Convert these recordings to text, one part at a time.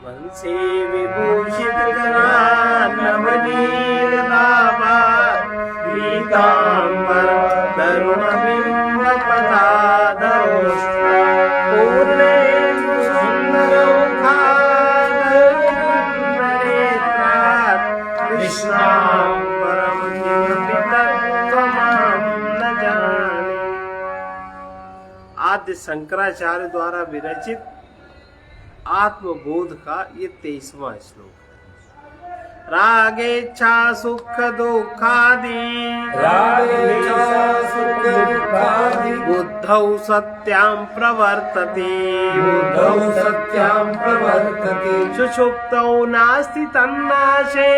मन से विभूषित करा नवनीलाभा पीतांबर तरुण बिंब पदाधरोष्ठा पूर्णेन्दु सुंदरमुखादनेत्रात् कृष्णां परम किमपि तत्त्वमहं न जाने। आद्य शंकराचार्य द्वारा विरचित आत्मबोध का ये 23वां श्लोक है। रागेच्छा सुख दुखादि बुद्धौ सत्यां प्रवर्तते सुषुप्तौ नास्ति तन्नाशे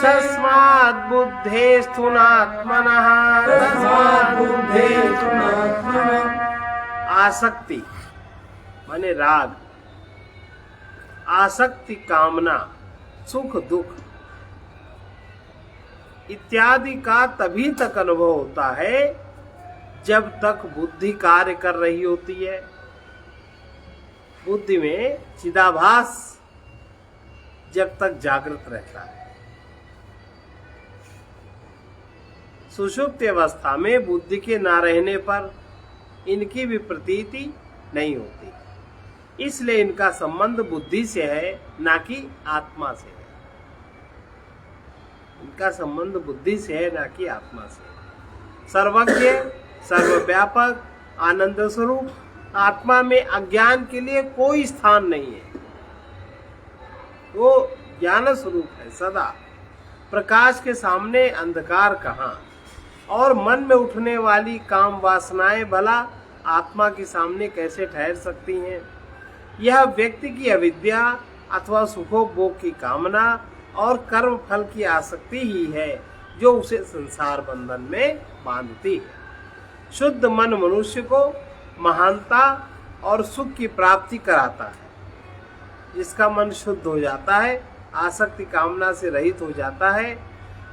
तस्मात् बुद्धेस्तुनात्मनः आसक्ति माने राग, आसक्ति कामना, सुख दुख इत्यादि का तभी तक अनुभव होता है जब तक बुद्धि कार्य कर रही होती है। बुद्धि में चिदाभास जब तक जागृत रहता है। सुषुप्त अवस्था में बुद्धि के ना रहने पर इनकी भी प्रतीति नहीं होती, इसलिए इनका संबंध बुद्धि से है, ना कि आत्मा से है। इनका संबंध बुद्धि से है, ना कि आत्मा से है। सर्वज्ञ, सर्वव्यापक, आनंद स्वरूप आत्मा में अज्ञान के लिए कोई स्थान नहीं है। वो ज्ञान स्वरूप है सदा। प्रकाश के सामने अंधकार कहाँ? और मन में उठने वाली काम वासनाएं भला आत्मा के सामने कैसे ठहर सकती हैं? यह व्यक्ति की अविद्या अथवा सुखोपभोग की कामना और कर्म फल की आसक्ति ही है जो उसे संसार बंधन में बांधती है। शुद्ध मन मनुष्य को महानता और सुख की प्राप्ति कराता है। जिसका मन शुद्ध हो जाता है, आसक्ति कामना से रहित हो जाता है,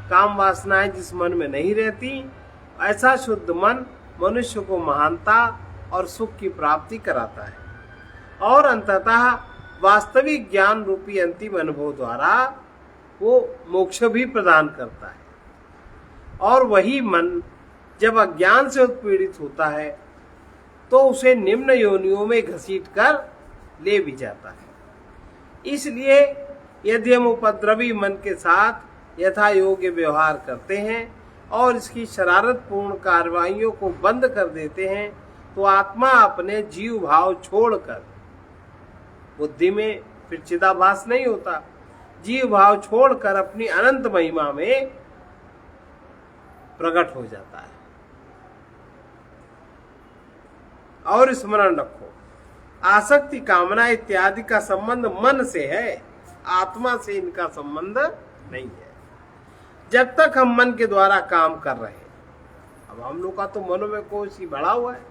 काम वासनाएं जिस मन में नहीं रहती, ऐसा शुद्ध मन मनुष्य को महानता और सुख की प्राप्ति कराता है और अंततः वास्तविक ज्ञान रूपी अंतिम अनुभव द्वारा वो मोक्ष भी प्रदान करता है। और वही मन जब अज्ञान से उत्पीड़ित होता है तो उसे निम्न योनियों में घसीट कर ले भी जाता है। इसलिए यदि हम उपद्रवी मन के साथ यथा योग्य व्यवहार करते हैं और इसकी शरारतपूर्ण कार्रवाइयों को बंद कर देते हैं तो आत्मा अपने जीव भाव छोड़कर, बुद्धि में फिर चिदाभास नहीं होता, जीव भाव छोड़कर अपनी अनंत महिमा में प्रकट हो जाता है। और स्मरण रखो, आसक्ति कामना इत्यादि का संबंध मन से है, आत्मा से इनका संबंध नहीं है। जब तक हम मन के द्वारा काम कर रहे हैं, अब हम लोग का तो मनो में कोश ही बढ़ा हुआ है,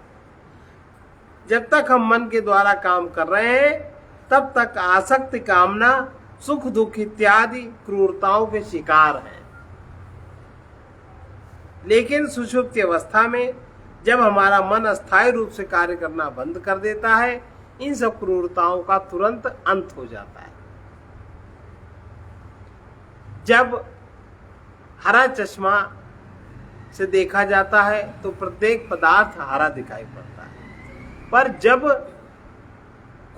जब तक हम मन के द्वारा काम कर रहे हैं तब तक आसक्ति कामना सुख दुख इत्यादि क्रूरताओं के शिकार हैं। लेकिन सुषुप्ति अवस्था में जब हमारा मन अस्थायी रूप से कार्य करना बंद कर देता है, इन सब क्रूरताओं का तुरंत अंत हो जाता है। जब हरा चश्मा से देखा जाता है तो प्रत्येक पदार्थ हरा दिखाई पड़ता है, पर जब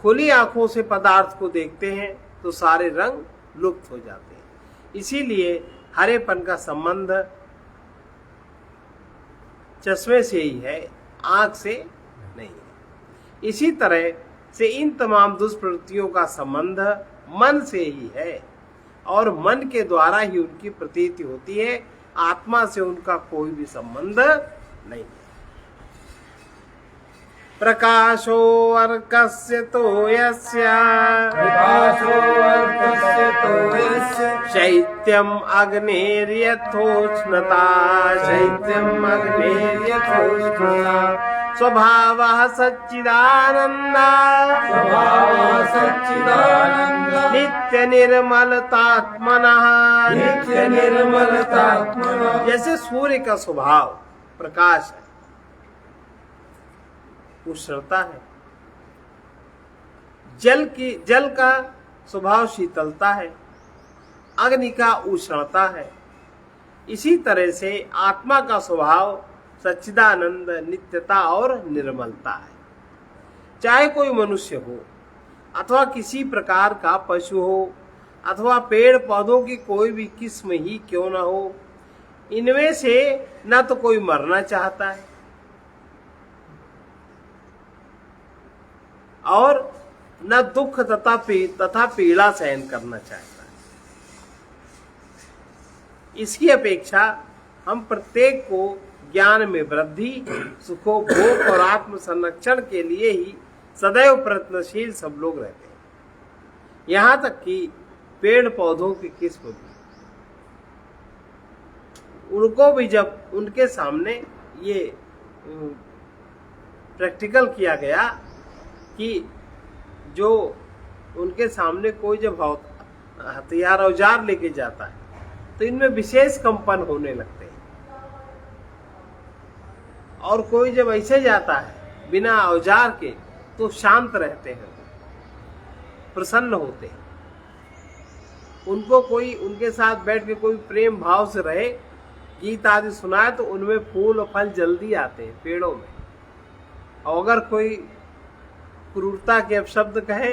खुली आंखों से पदार्थ को देखते हैं तो सारे रंग लुप्त हो जाते हैं। इसीलिए हरेपन का संबंध चश्मे से ही है, आंख से नहीं है। इसी तरह से इन तमाम दुष्प्रवृत्तियों का संबंध मन से ही है और मन के द्वारा ही उनकी प्रतीति होती है, आत्मा से उनका कोई भी संबंध नहीं है। प्रकाशो अर्कस्य तो यस्य शैत्यम अग्निर्यथोष्णता स्वभावः सच्चिदानन्दा नित्य निर्मलतात्मनः जैसे सूर्य का स्वभाव प्रकाश है, उष्णता है, जल का स्वभाव शीतलता है, अग्नि का उष्णता है। इसी तरह से आत्मा का स्वभाव सच्चिदानंद, नित्यता और निर्मलता है। चाहे कोई मनुष्य हो अथवा किसी प्रकार का पशु हो अथवा पेड़ पौधों की कोई भी किस्म ही क्यों न हो, इनमें से न तो कोई मरना चाहता है और न दुख तथा पीड़ा सहन करना चाहता है। इसकी अपेक्षा हम प्रत्येक को ज्ञान में वृद्धि, सुखोपभोग और आत्म संरक्षण के लिए ही सदैव प्रयत्नशील सब लोग रहते हैं। यहाँ तक कि पेड़ पौधों की किस्म भी, उनको भी जब उनके सामने ये प्रैक्टिकल किया गया कि जो उनके सामने कोई जब हथियार औजार लेके जाता है तो इनमें विशेष कंपन होने लगते हैं, और कोई जब ऐसे जाता है बिना औजार के तो शांत रहते हैं, प्रसन्न होते हैं। उनको कोई उनके साथ बैठ के कोई प्रेम भाव से रहे, गीत आदि सुनाए तो उनमें फूल और फल जल्दी आते हैं पेड़ों में। और अगर कोई क्रूरता के अपशब्द कहे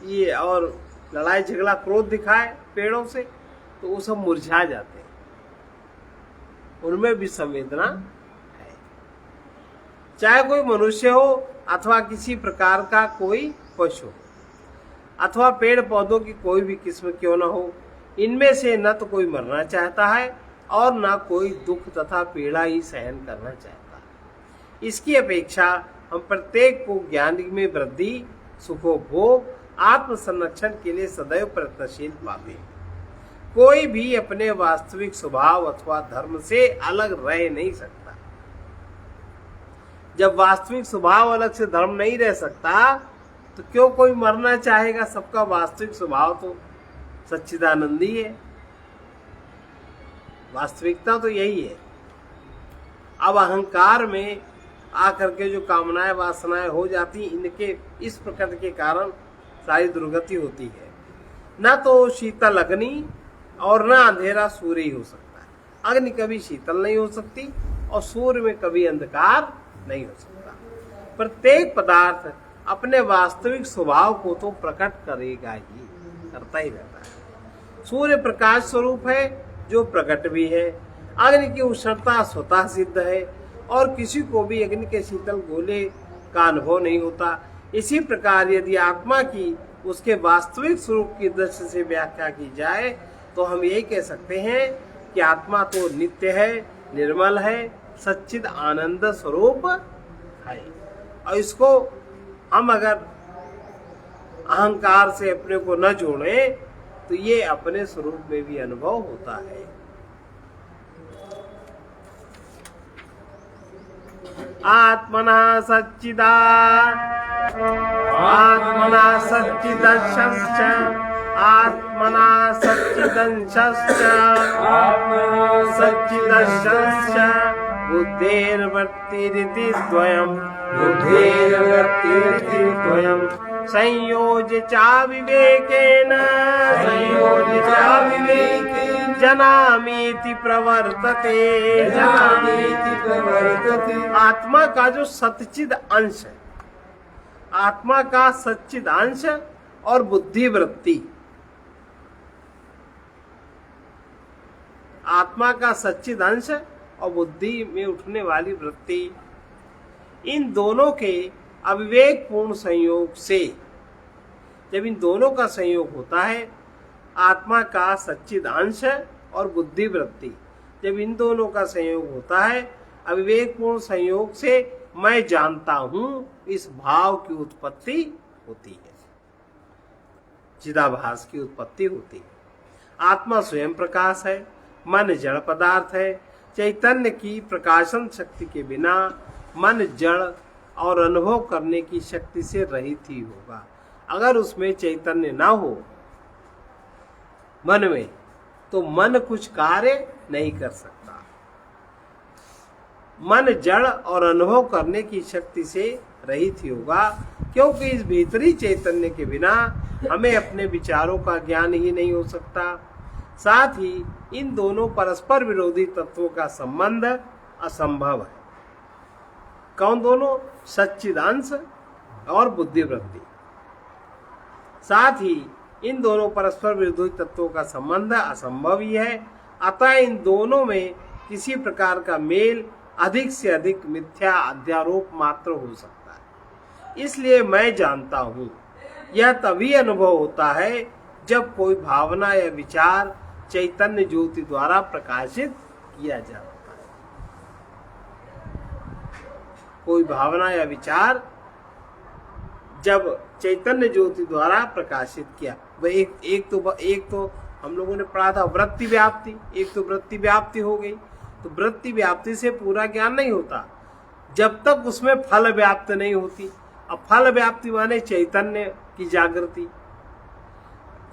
ये और लड़ाई झगड़ा क्रोध दिखाए पेड़ों से तो वो सब मुरझा जाते हैं, उनमें भी संवेदना है। चाहे कोई मनुष्य हो अथवा किसी प्रकार का कोई पशु अथवा पेड़ पौधों की कोई भी किस्म क्यों न हो, इनमें से न तो कोई मरना चाहता है और न कोई दुख तथा पीड़ा ही सहन करना चाहता है। इसकी अपेक्षा हम प्रत्येक को ज्ञान में वृद्धि, सुखोपभोग, आत्म संरक्षण के लिए सदैव प्रयत्नशील पाते हैं। कोई भी अपने वास्तविक स्वभाव अथवा धर्म से अलग रह नहीं सकता। जब वास्तविक स्वभाव अलग से धर्म नहीं रह सकता तो क्यों कोई मरना चाहेगा? सबका वास्तविक स्वभाव तो सच्चिदानंदी है, वास्तविकता तो यही है। अब अहंकार में आकर के जो कामनाएं वासनाएं हो जाती, इनके इस प्रकृति के कारण सारी दुर्गति होती है। न तो शीतल अग्नि और न अंधेरा सूर्य ही हो सकता है। अग्नि कभी शीतल नहीं हो सकती और सूर्य में कभी अंधकार नहीं हो सकता। प्रत्येक पदार्थ अपने वास्तविक स्वभाव को तो प्रकट करेगा ही, करता ही रहता है। सूर्य प्रकाश स्वरूप है जो प्रकट भी है। अग्नि की उष्णता स्वतः सिद्ध है और किसी को भी अग्नि के शीतल गोले का अनुभव नहीं होता। इसी प्रकार यदि आत्मा की उसके वास्तविक स्वरूप की दृष्टि से व्याख्या की जाए तो हम यही कह सकते हैं कि आत्मा तो नित्य है, निर्मल है, सच्चिद आनंद स्वरूप है। और इसको हम अगर अहंकार से अपने को न जोड़े तो ये अपने स्वरूप में भी अनुभव होता है। आत्मना सच्चिदा आत्मना सच्चिदंशश्च आत्मना सच्चिदंशश्च सच्चिदंशश्च बुद्धेर्वृत्तिरिति द्वयम् बुद्धेर्वृत्तिरिति द्वयम् संयोज्य चा विवेकेन जनामीति प्रवर्तते। आत्मा का जो सच्चिद अंश है, आत्मा का सच्चिद अंश और बुद्धि वृत्ति, आत्मा का सच्चिद अंश और बुद्धि में उठने वाली वृत्ति, इन दोनों के अविवेक पूर्ण संयोग से, जब इन दोनों का संयोग होता है, आत्मा का सच्चिद अंश और बुद्धि वृत्ति, जब इन दोनों का संयोग होता है, अविवेक पूर्ण संयोग से मैं जानता हूं, इस भाव की उत्पत्ति होती है, चिदाभास की उत्पत्ति होती है। आत्मा स्वयं प्रकाश है, मन जड़ पदार्थ है। चैतन्य की प्रकाशन शक्ति के बिना मन जड़ और अनुभव करने की शक्ति से रहित ही होगा। अगर उसमें चैतन्य ना हो मन में, तो मन कुछ कार्य नहीं कर सकता। मन जड़ और अनुभव करने की शक्ति से रहित ही होगा, क्योंकि इस भीतरी चैतन्य के बिना हमें अपने विचारों का ज्ञान ही नहीं हो सकता। साथ ही इन दोनों परस्पर विरोधी तत्वों का संबंध असंभव है। कौन दोनों? सच्चिदांश और बुद्धिवृत्ति। साथ ही इन दोनों परस्पर विरोधी तत्वों का संबंध असंभव ही है। अतः इन दोनों में किसी प्रकार का मेल अधिक से अधिक मिथ्या अध्यारोप मात्र हो सकता है। इसलिए मैं जानता हूँ यह तभी अनुभव होता है जब कोई भावना या विचार चैतन्य ज्योति द्वारा प्रकाशित किया जाता है। कोई भावना या विचार जब चैतन्य ज्योति द्वारा प्रकाशित किया, वह एक तो हम लोगों ने पढ़ा था वृत्ति व्याप्ति। एक तो वृत्ति व्याप्ति हो गई, तो वृत्ति व्याप्ति से पूरा ज्ञान नहीं होता जब तक उसमें फल व्याप्त नहीं होती। अब फल व्याप्ति माने चैतन्य की जागृति।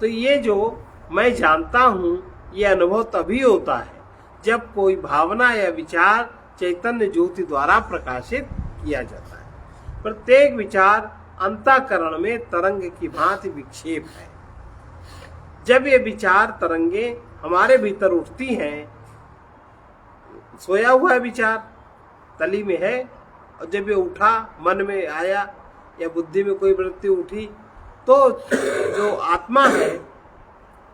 तो ये जो मैं जानता हूँ, ये अनुभव तभी होता है जब कोई भावना या विचार चैतन्य ज्योति द्वारा प्रकाशित किया जाता है। प्रत्येक विचार अंतःकरण में तरंग की भांति विक्षेप है। जब ये विचार तरंगे हमारे भीतर उठती हैं, सोया हुआ है विचार तली में है, और जब ये उठा, मन में आया या बुद्धि में कोई वृत्ति उठी, तो जो आत्मा है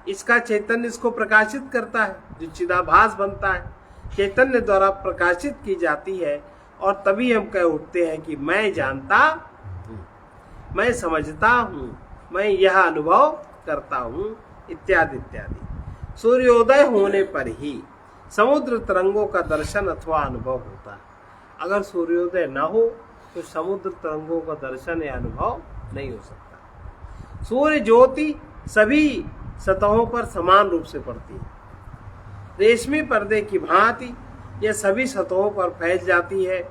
इसका चैतन्य इसको प्रकाशित करता है, जो चिदाभास बनता है चैतन्य द्वारा प्रकाशित की जाती है। और तभी हम कह उठते हैं कि मैं जानता हूँ, मैं समझता हूँ, मैं यह अनुभव करता हूँ, इत्यादि इत्यादि। सूर्योदय होने पर ही समुद्र तरंगों का दर्शन अथवा अनुभव होता है। अगर सूर्योदय न हो तो समुद्र तरंगों का दर्शन या अनुभव नहीं हो सकता। सूर्य ज्योति सभी सतहों पर समान रूप से पड़ती है। रेशमी पर्दे की भांति यह सभी सतहों पर फैल जाती है,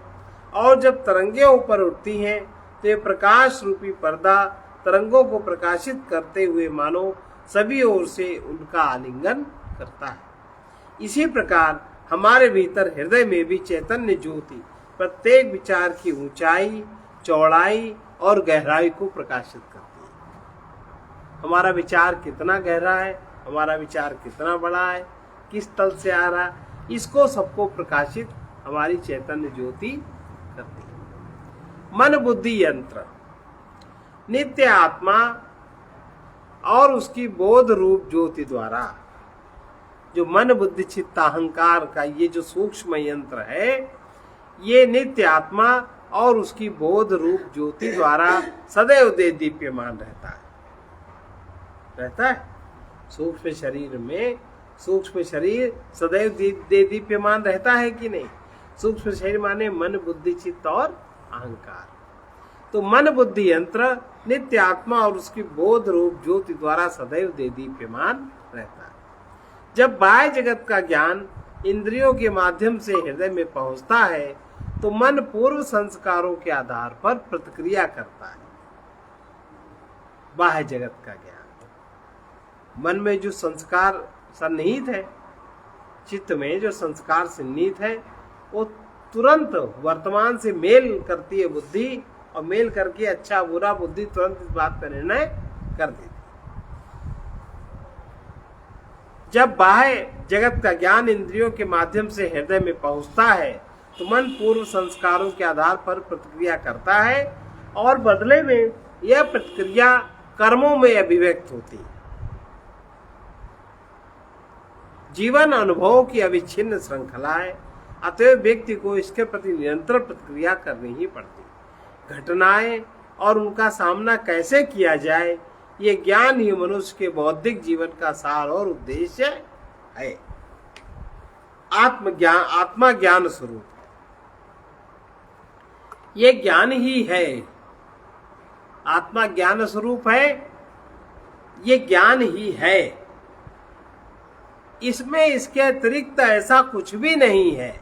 और जब तरंगें ऊपर उठती हैं तो ये प्रकाश रूपी पर्दा तरंगों को प्रकाशित करते हुए मानो सभी ओर से उनका आलिंगन करता है। इसी प्रकार हमारे भीतर हृदय में भी चैतन्य ज्योति प्रत्येक विचार की ऊंचाई, चौड़ाई और गहराई को प्रकाशित करती है। हमारा विचार कितना गहरा है, हमारा विचार कितना बड़ा है, किस तल से आ रहा है, इसको सबको प्रकाशित हमारी चैतन्य ज्योति करती है। मन बुद्धि यंत्र नित्य आत्मा और उसकी बोध रूप ज्योति द्वारा, जो मन बुद्धि चित्त अहंकार का ये जो सूक्ष्म यंत्र है, ये नित्य आत्मा और उसकी बोध रूप ज्योति द्वारा सदैव दे दीप्यमान रहता है। सूक्ष्म शरीर में सूक्ष्म शरीर सदैव दे दीप्यमान रहता है कि नहीं? सूक्ष्म शरीर माने मन बुद्धि चित्त और अहंकार। तो मन बुद्धि यंत्र नित्य आत्मा और उसकी बोध रूप ज्योति द्वारा सदैव दे दीप्यमान रहता है। जब बाह्य जगत का ज्ञान इंद्रियों के माध्यम से हृदय में पहुंचता है तो मन पूर्व संस्कारों के आधार पर प्रतिक्रिया करता है। बाह्य जगत का ज्ञान, मन में जो संस्कार सन्निहित है, चित्त में जो संस्कार सन्निहित है, वो तुरंत वर्तमान से मेल करती है बुद्धि, और मेल करके अच्छा बुरा बुद्धि तुरंत इस बात पर निर्णय कर देती है। जब बाह्य जगत का ज्ञान इंद्रियों के माध्यम से हृदय में पहुंचता है तो मन पूर्व संस्कारों के आधार पर प्रतिक्रिया करता है, और बदले में यह प्रतिक्रिया कर्मों में अभिव्यक्त होती है। जीवन अनुभवों की अविच्छिन्न श्रृंखला है, अतएव व्यक्ति को इसके प्रति निरंतर प्रतिक्रिया करनी ही पड़ती है। घटनाएं और उनका सामना कैसे किया जाए, ये ज्ञान ही मनुष्य के बौद्धिक जीवन का सार और उद्देश्य है। आत्मा ज्ञान स्वरूप, ये ज्ञान ही है। आत्मा ज्ञान स्वरूप है, ये ज्ञान ही है। इसमें इसके अतिरिक्त ऐसा कुछ भी नहीं है।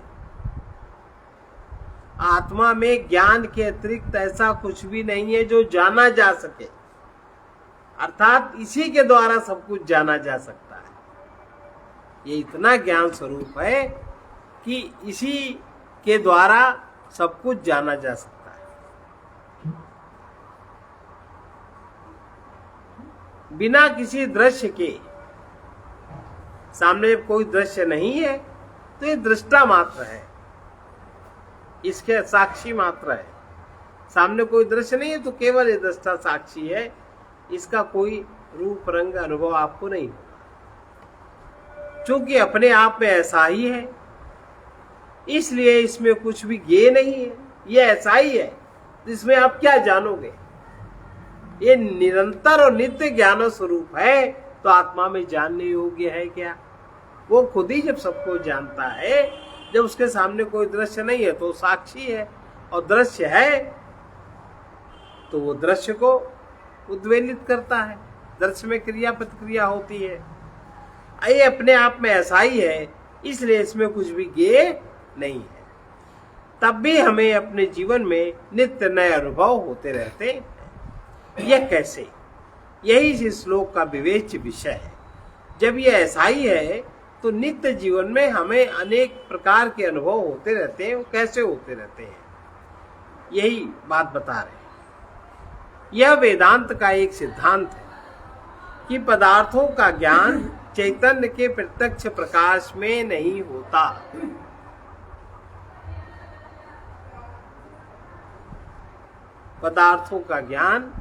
आत्मा में ज्ञान के अतिरिक्त ऐसा कुछ भी नहीं है जो जाना जा सके, अर्थात इसी के द्वारा सब कुछ जाना जा सकता है। ये इतना ज्ञान स्वरूप है कि इसी के द्वारा सब कुछ जाना जा सकता है। बिना किसी दृश्य के, सामने जब कोई दृश्य नहीं है तो ये दृष्टा मात्र है, इसके साक्षी मात्र है। सामने कोई दृश्य नहीं है तो केवल ये दृष्टा साक्षी है, इसका कोई रूप रंग अनुभव आपको नहीं होगा। चूंकि अपने आप में ऐसा ही है, इसलिए इसमें कुछ भी ज्ञेय नहीं है, ये ऐसा ही है, तो इसमें आप क्या जानोगे? ये निरंतर और नित्य ज्ञान स्वरूप है, तो आत्मा में जानने योग्य है क्या? वो खुद ही जब सबको जानता है, जब उसके सामने कोई दृश्य नहीं है तो साक्षी है, और दृश्य है तो वो दृश्य को उद्वेलित करता है, दृश्य में क्रिया प्रतिक्रिया होती है। ये अपने आप में ऐसा ही है, इसलिए इसमें कुछ भी ज्ञेय नहीं है। तब भी हमें अपने जीवन में नित्य नए अनुभव होते रहते हैं। यह कैसे? यही इस श्लोक का विवेच्य विषय है। जब यह ऐसा ही है तो नित्य जीवन में हमें अनेक प्रकार के अनुभव होते रहते हैं। वो कैसे होते रहते हैं, यही बात बता रहे हैं। यह वेदांत का एक सिद्धांत है कि पदार्थों का ज्ञान चैतन्य के प्रत्यक्ष प्रकाश में नहीं होता। पदार्थों का ज्ञान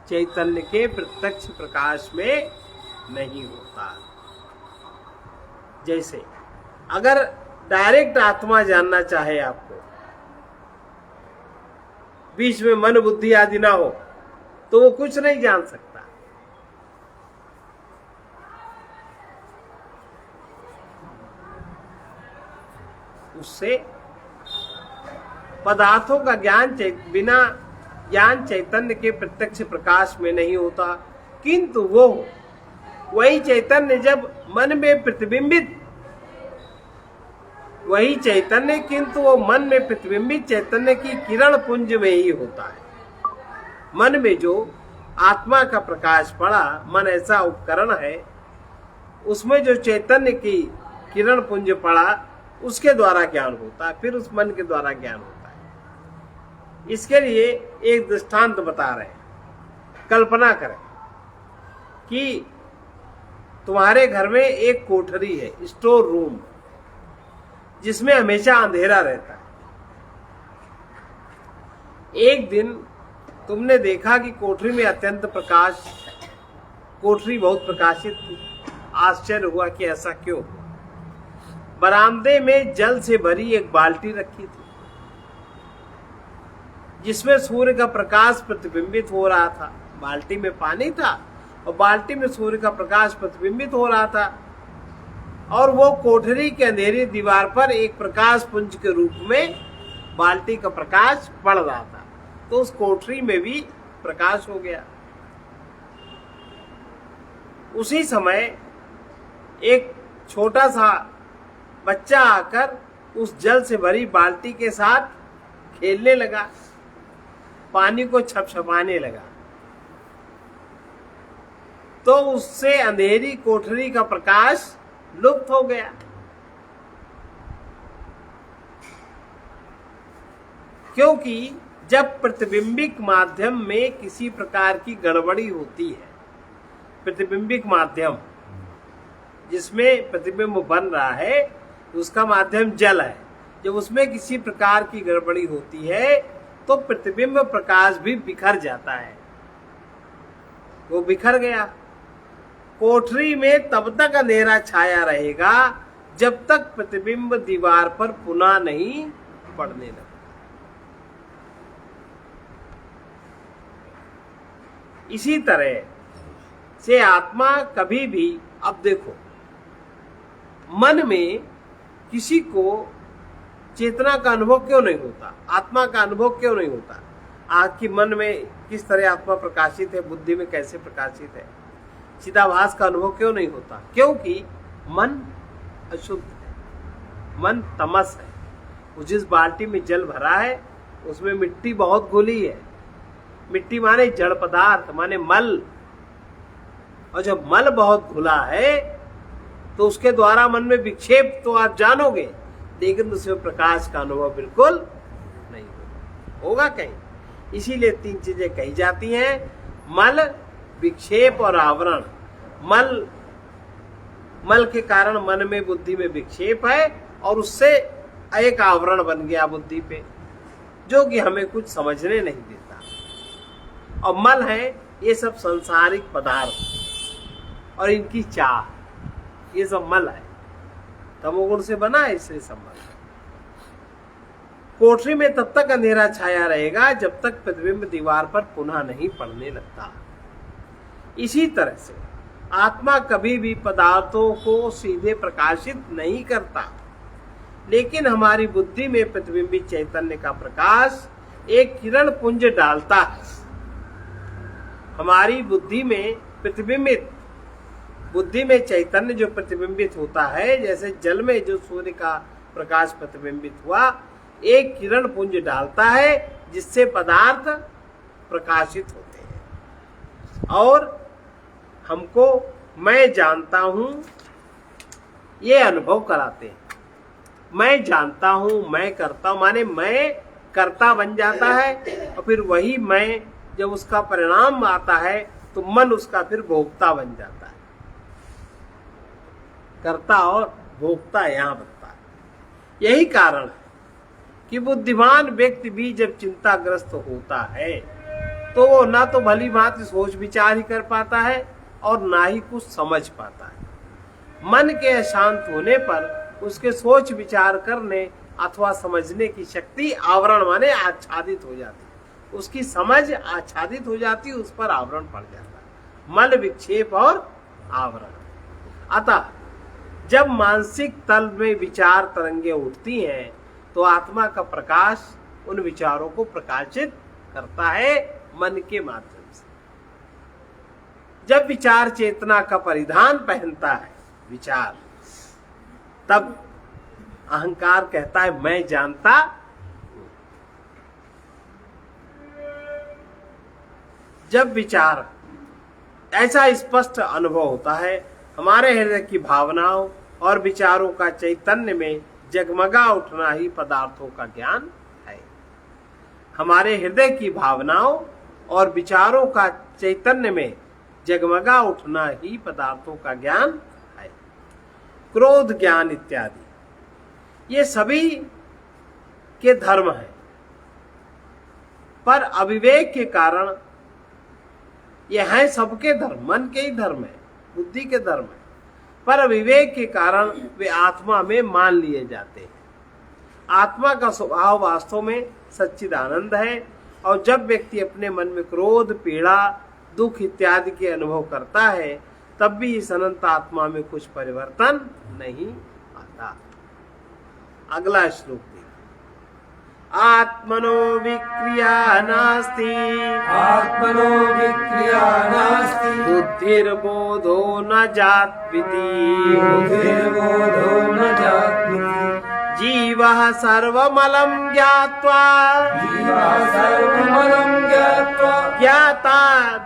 चैतन्य के प्रत्यक्ष प्रकाश में नहीं होता। जैसे अगर डायरेक्ट आत्मा जानना चाहे आपको, बीच में मन बुद्धि आदि ना हो, तो वो कुछ नहीं जान सकता। उससे पदार्थों का ज्ञान बिना ज्ञान चैतन्य के प्रत्यक्ष प्रकाश में नहीं होता, किंतु वो वही चैतन्य जब मन में प्रतिबिंबित, वही चैतन्य किंतु वो मन में प्रतिबिंबित चैतन्य की किरण पुंज में ही होता है। मन में जो आत्मा का प्रकाश पड़ा, मन ऐसा उपकरण है, उसमें जो चैतन्य की किरण पुंज पड़ा, उसके द्वारा ज्ञान होता है, फिर उस मन के द्वारा ज्ञान होता है। इसके लिए एक दृष्टांत बता रहे हैं। कल्पना करें कि तुम्हारे घर में एक कोठरी है, स्टोर रूम, जिसमें हमेशा अंधेरा रहता है। एक दिन तुमने देखा कि कोठरी में अत्यंत प्रकाश, कोठरी बहुत प्रकाशित थी। आश्चर्य हुआ कि ऐसा क्यों? बरामदे में जल से भरी एक बाल्टी रखी थी, जिसमें सूर्य का प्रकाश प्रतिबिंबित हो रहा था। बाल्टी में पानी था और बाल्टी में सूर्य का प्रकाश प्रतिबिंबित हो रहा था, और वो कोठरी के अंधेरी दीवार पर एक प्रकाश पुंज के रूप में बाल्टी का प्रकाश पड़ रहा था। तो उस कोठरी में भी प्रकाश हो गया। उसी समय एक छोटा सा बच्चा आकर उस जल से भरी बाल्टी के साथ खेलने लगा, पानी को छपछपाने लगा, तो उससे अंधेरी कोठरी का प्रकाश लुप्त हो गया। क्योंकि जब प्रतिबिंबिक माध्यम में किसी प्रकार की गड़बड़ी होती है, प्रतिबिंबिक माध्यम जिसमें प्रतिबिंब बन रहा है, उसका माध्यम जल है, जब उसमें किसी प्रकार की गड़बड़ी होती है तो प्रतिबिंब प्रकाश भी बिखर जाता है। वो बिखर गया। कोठरी में तब तक अंधेरा छाया रहेगा जब तक प्रतिबिंब दीवार पर पुनः नहीं पड़ने लगता। इसी तरह से आत्मा कभी भी, अब देखो, मन में किसी को चेतना का अनुभव क्यों नहीं होता, आत्मा का अनुभव क्यों नहीं होता? आज की मन में किस तरह आत्मा प्रकाशित है, बुद्धि में कैसे प्रकाशित है, चिदाभास का अनुभव क्यों नहीं होता? क्योंकि मन अशुद्ध है, मन तमस है। वो जिस बाल्टी में जल भरा है उसमें मिट्टी बहुत घुली है। मिट्टी माने जड़ पदार्थ, माने मल, और जब मल बहुत घुला है तो उसके द्वारा मन में विक्षेप तो आप जानोगे, लेकिन उसमें प्रकाश का अनुभव बिल्कुल नहीं होगा कहीं। इसीलिए तीन चीजें कही जाती हैं, मल, विक्षेप और आवरण, मल के कारण मन में, बुद्धि में विक्षेप है और उससे एक आवरण बन गया बुद्धि पे, जो कि हमें कुछ समझने नहीं देता। और मल है ये सब सांसारिक पदार्थ और इनकी चाह, ये सब मल है, तमोगुण से बना है, इसलिए सब मल है। कोठरी में तब तक अंधेरा छाया रहेगा जब तक प्रतिबिंब दीवार पर पुनः नहीं पड़ने लगता। इसी तरह से आत्मा कभी भी पदार्थों को सीधे प्रकाशित नहीं करता, लेकिन हमारी बुद्धि में प्रतिबिंबित चैतन्य का प्रकाश एक किरण पुंज डालता है। हमारी बुद्धि में प्रतिबिंबित, बुद्धि में चैतन्य जो प्रतिबिंबित होता है, जैसे जल में जो सूर्य का प्रकाश प्रतिबिंबित हुआ, एक किरण पुंज डालता है जिससे पदार्थ प्रकाशित होते हैं और हमको मैं जानता हूं ये अनुभव कराते हैं। मैं जानता हूं, मैं करता हूं, माने मैं कर्ता बन जाता है और फिर वही मैं जब उसका परिणाम आता है तो मन उसका फिर भोक्ता बन जाता है। कर्ता और भोक्ता यहां बनता है। यही कारण है कि बुद्धिमान व्यक्ति भी जब चिंताग्रस्त होता है तो वो ना तो भली भांति सोच विचार ही कर पाता है और ना ही कुछ समझ पाता है। मन के अशांत होने पर उसके सोच विचार करने अथवा समझने की शक्ति आवरण माने आच्छादित हो जाती है, उसकी समझ आच्छादित हो जाती है, उस पर आवरण पड़ जाता है, मल विक्षेप और आवरण। अतः जब मानसिक तल में विचार तरंगे उठती हैं तो आत्मा का प्रकाश उन विचारों को प्रकाशित करता है मन के माध्यम से। जब विचार चेतना का परिधान पहनता है विचार, तब अहंकार कहता है मैं जानता। जब विचार ऐसा स्पष्ट अनुभव होता है, हमारे हृदय की भावनाओं और विचारों का चैतन्य में जगमगा उठना ही पदार्थों का ज्ञान है। हमारे हृदय की भावनाओं और विचारों का चैतन्य में जगमगा उठना ही पदार्थों का ज्ञान है। क्रोध ज्ञान इत्यादि ये सभी के धर्म है, पर अविवेक के कारण ये हैं सबके धर्म, मन के ही धर्म है, बुद्धि के धर्म है, पर विवेक के कारण वे आत्मा में मान लिए जाते हैं। आत्मा का स्वभाव वास्तव में सच्चिदानंद है और जब व्यक्ति अपने मन में क्रोध, पीड़ा, दुख इत्यादि के अनुभव करता है तब भी इस अनंत आत्मा में कुछ परिवर्तन नहीं आता। अगला श्लोक देखिए। आत्मनो विक्रिया नास्ति, आत्मनो विक्रिया नास्ति, बुद्धिर्बोधो न जात्विति, बुद्धिर्बोधो न जात्विति, जीवः सर्वमलं ज्ञात्वा, जीवः सर्वमलं ज्ञात्वा, ज्ञाता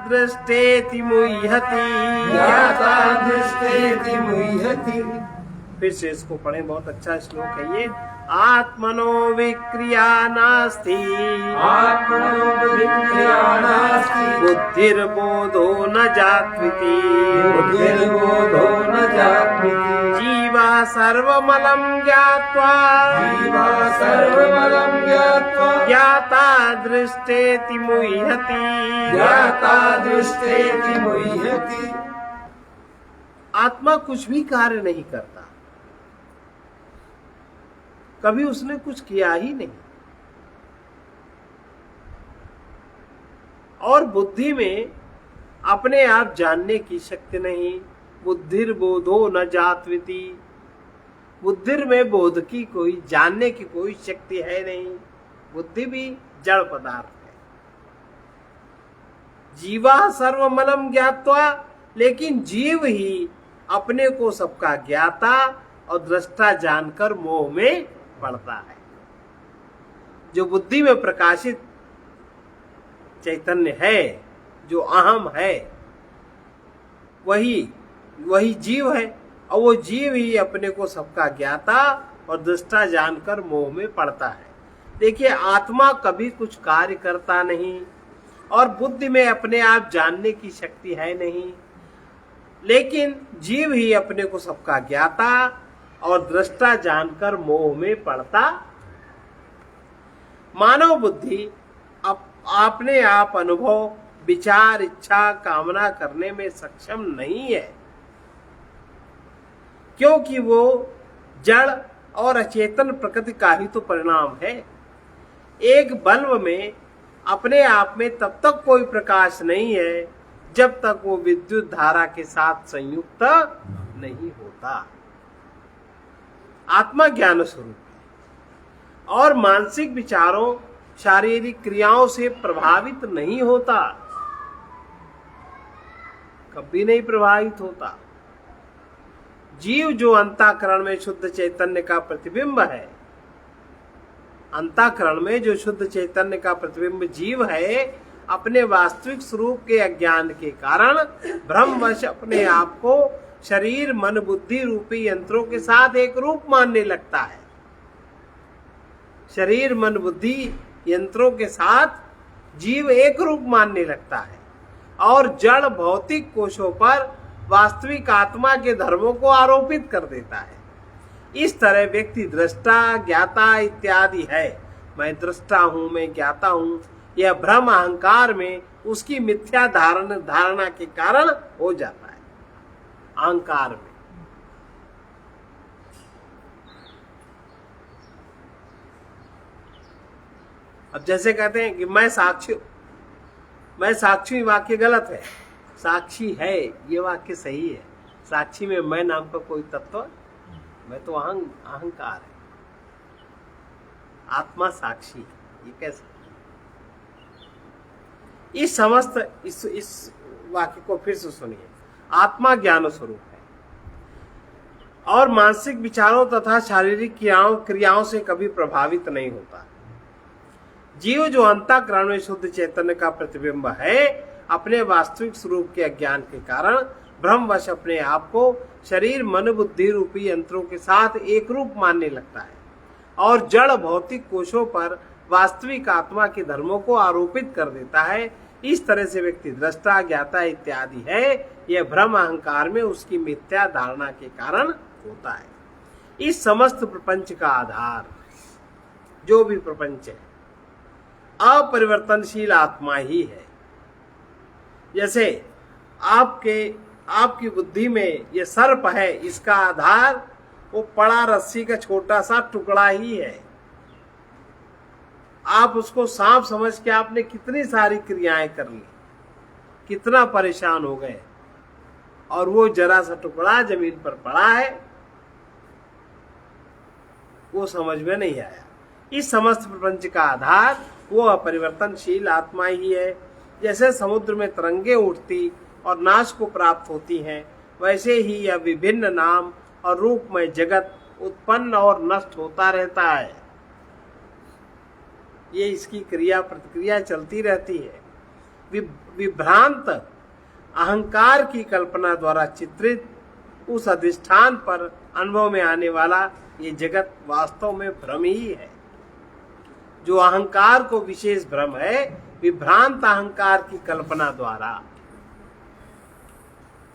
दृष्टेति मुह्यति, ज्ञाता दृष्टेति मुह्यति। फिर से इसको पढ़ें, बहुत अच्छा श्लोक है ये। आत्मनो विक्रिया नास्ति, आत्मनो विक्रिया नास्ति, बुद्धिर्बोधो न जात्विति, बुद्धिर्बोधो न जात्विति, जीवः सर्वमलं ज्ञात्वा, जीवः सर्वमलं ज्ञात्वा, ज्ञाता दृष्टेति मुह्यति, ज्ञाता दृष्टेति मुह्यति। आत्मा कुछ भी कार्य नहीं करता, कभी उसने कुछ किया ही नहीं, और बुद्धि में अपने आप जानने की शक्ति नहीं। बुद्धिर्बोधो न जात्विति, बुद्धिर में बोध की कोई, जानने की कोई शक्ति है नहीं, बुद्धि भी जड़ पदार्थ है। जीवा सर्वमलम ज्ञात्वा, लेकिन जीव ही अपने को सबका ज्ञाता और दृष्टा जानकर मोह में पड़ता है। जो बुद्धि में प्रकाशित चैतन्य है, जो अहम है, वही जीव है और वो जीव ही अपने को सबका ज्ञाता और दृष्टा जानकर मोह में पड़ता है। देखिए, आत्मा कभी कुछ कार्य करता नहीं, और बुद्धि में अपने आप जानने की शक्ति है नहीं, लेकिन जीव ही अपने को सबका ज्ञाता और दृष्टा जानकर मोह में पड़ता। मानव बुद्धि अपने आप अनुभव, विचार, इच्छा, कामना करने में सक्षम नहीं है, क्योंकि वो जड़ और अचेतन प्रकृति का ही तो परिणाम है। एक बल्ब में अपने आप में तब तक कोई प्रकाश नहीं है जब तक वो विद्युत धारा के साथ संयुक्त नहीं होता। आत्मा ज्ञान स्वरूप है और मानसिक विचारों, शारीरिक क्रियाओं से प्रभावित नहीं होता, कभी नहीं प्रभावित होता। जीव जो अंतःकरण में शुद्ध चैतन्य का प्रतिबिंब है, अंतःकरण में जो शुद्ध चैतन्य का प्रतिबिंब जीव है, अपने वास्तविक स्वरूप के अज्ञान के कारण भ्रमवश अपने आप को शरीर, मन, बुद्धि रूपी यंत्रों के साथ एक रूप मानने लगता है। शरीर, मन, बुद्धि यंत्रों के साथ जीव एक रूप मानने लगता है और जड़ भौतिक कोशों पर वास्तविक आत्मा के धर्मों को आरोपित कर देता है। इस तरह व्यक्ति दृष्टा, ज्ञाता इत्यादि है। मैं दृष्टा हूं, मैं ज्ञाता हूं, यह भ्रम अहंकार में उसकी मिथ्या धारणा के कारण हो जाता है। अहंकार में अब जैसे कहते हैं कि मैं साक्षी हूं, वाक्य गलत है। साक्षी है, ये वाक्य सही है। साक्षी में मैं नाम का कोई तत्व, मैं तो अहंकार है। आत्मा साक्षी, ये कैसे? इस वाक्य को फिर से सुनिए। आत्मा ज्ञान स्वरूप है और मानसिक विचारों तथा शारीरिक क्रियाओं से कभी प्रभावित नहीं होता। जीव जो अंतःकरण में शुद्ध चैतन्य का प्रतिबिंब है, अपने वास्तविक स्वरूप के अज्ञान के कारण भ्रमवश अपने आप को शरीर, मन, बुद्धि रूपी यंत्रों के साथ एक रूप मानने लगता है और जड़ भौतिक कोशों पर वास्तविक आत्मा के धर्मों को आरोपित कर देता है। इस तरह से व्यक्ति दृष्टा, ज्ञाता इत्यादि है। यह भ्रम अहंकार में उसकी मिथ्या धारणा के कारण होता है। इस समस्त प्रपंच का आधार, जो भी प्रपंच है, अपरिवर्तनशील आत्मा ही है। जैसे आपकी बुद्धि में ये सर्प है, इसका आधार वो पड़ा रस्सी का छोटा सा टुकड़ा ही है। आप उसको सांप समझ के आपने कितनी सारी क्रियाएं कर ली, कितना परेशान हो गए, और वो जरा सा टुकड़ा जमीन पर पड़ा है, वो समझ में नहीं आया। इस समस्त प्रपंच का आधार वो अपरिवर्तनशील आत्मा ही है। जैसे समुद्र में तरंगे उठती और नाश को प्राप्त होती हैं, वैसे ही यह विभिन्न नाम और रूपमय जगत उत्पन्न और नष्ट होता रहता है। ये इसकी क्रिया प्रतिक्रिया चलती रहती है। विभ्रांत अहंकार की कल्पना द्वारा चित्रित उस अधिष्ठान पर अनुभव में आने वाला ये जगत वास्तव में भ्रम ही है। जो अहंकार को विशेष भ्रम है, विभ्रांत अहंकार की कल्पना द्वारा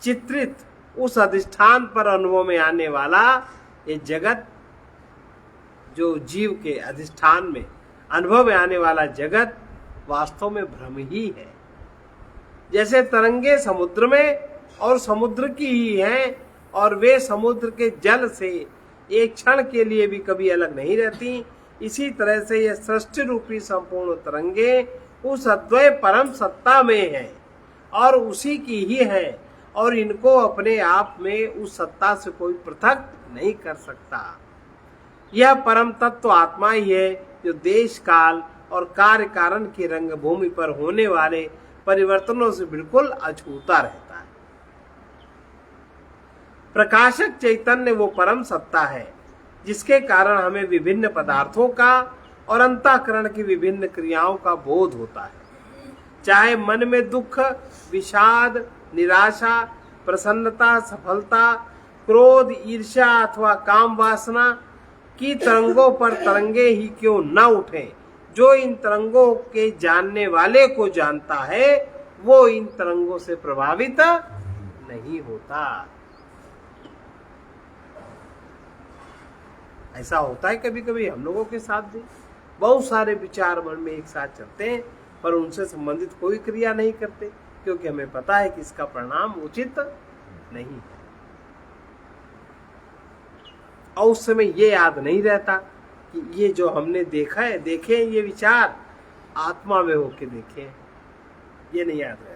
चित्रित उस अधिष्ठान पर अनुभव में आने वाला ये जगत, जो जीव के अधिष्ठान में अनुभव में आने वाला जगत वास्तव में भ्रम ही है। जैसे तरंगे समुद्र में और समुद्र की ही हैं और वे समुद्र के जल से एक क्षण के लिए भी कभी अलग नहीं रहती, इसी तरह से ये सृष्टि रूपी संपूर्ण तरंगे उस अद्वय परम सत्ता में है और उसी की ही है और इनको अपने आप में उस सत्ता से कोई पृथक नहीं कर सकता। यह परम तत्व आत्मा ही है जो देश, काल और कार्य कारण की रंगभूमि पर होने वाले परिवर्तनों से बिल्कुल अछूता रहता है। प्रकाशक चैतन्य वो परम सत्ता है जिसके कारण हमें विभिन्न पदार्थों का और अंतःकरण की विभिन्न क्रियाओं का बोध होता है। चाहे मन में दुख, विषाद, निराशा, प्रसन्नता, सफलता, क्रोध, ईर्ष्या अथवा काम वासना की तरंगों पर तरंगे ही क्यों न उठें, जो इन तरंगों के जानने वाले को जानता है वो इन तरंगों से प्रभावित नहीं होता। ऐसा होता है कभी कभी हम लोगों के साथ भी, बहुत सारे विचार मन में एक साथ चलते हैं पर उनसे संबंधित कोई क्रिया नहीं करते, क्योंकि हमें पता है कि इसका परिणाम उचित नहीं है। और उस समय ये याद नहीं रहता कि ये जो हमने देखा है, देखे ये विचार आत्मा में होके देखे हैं, ये नहीं याद रहता।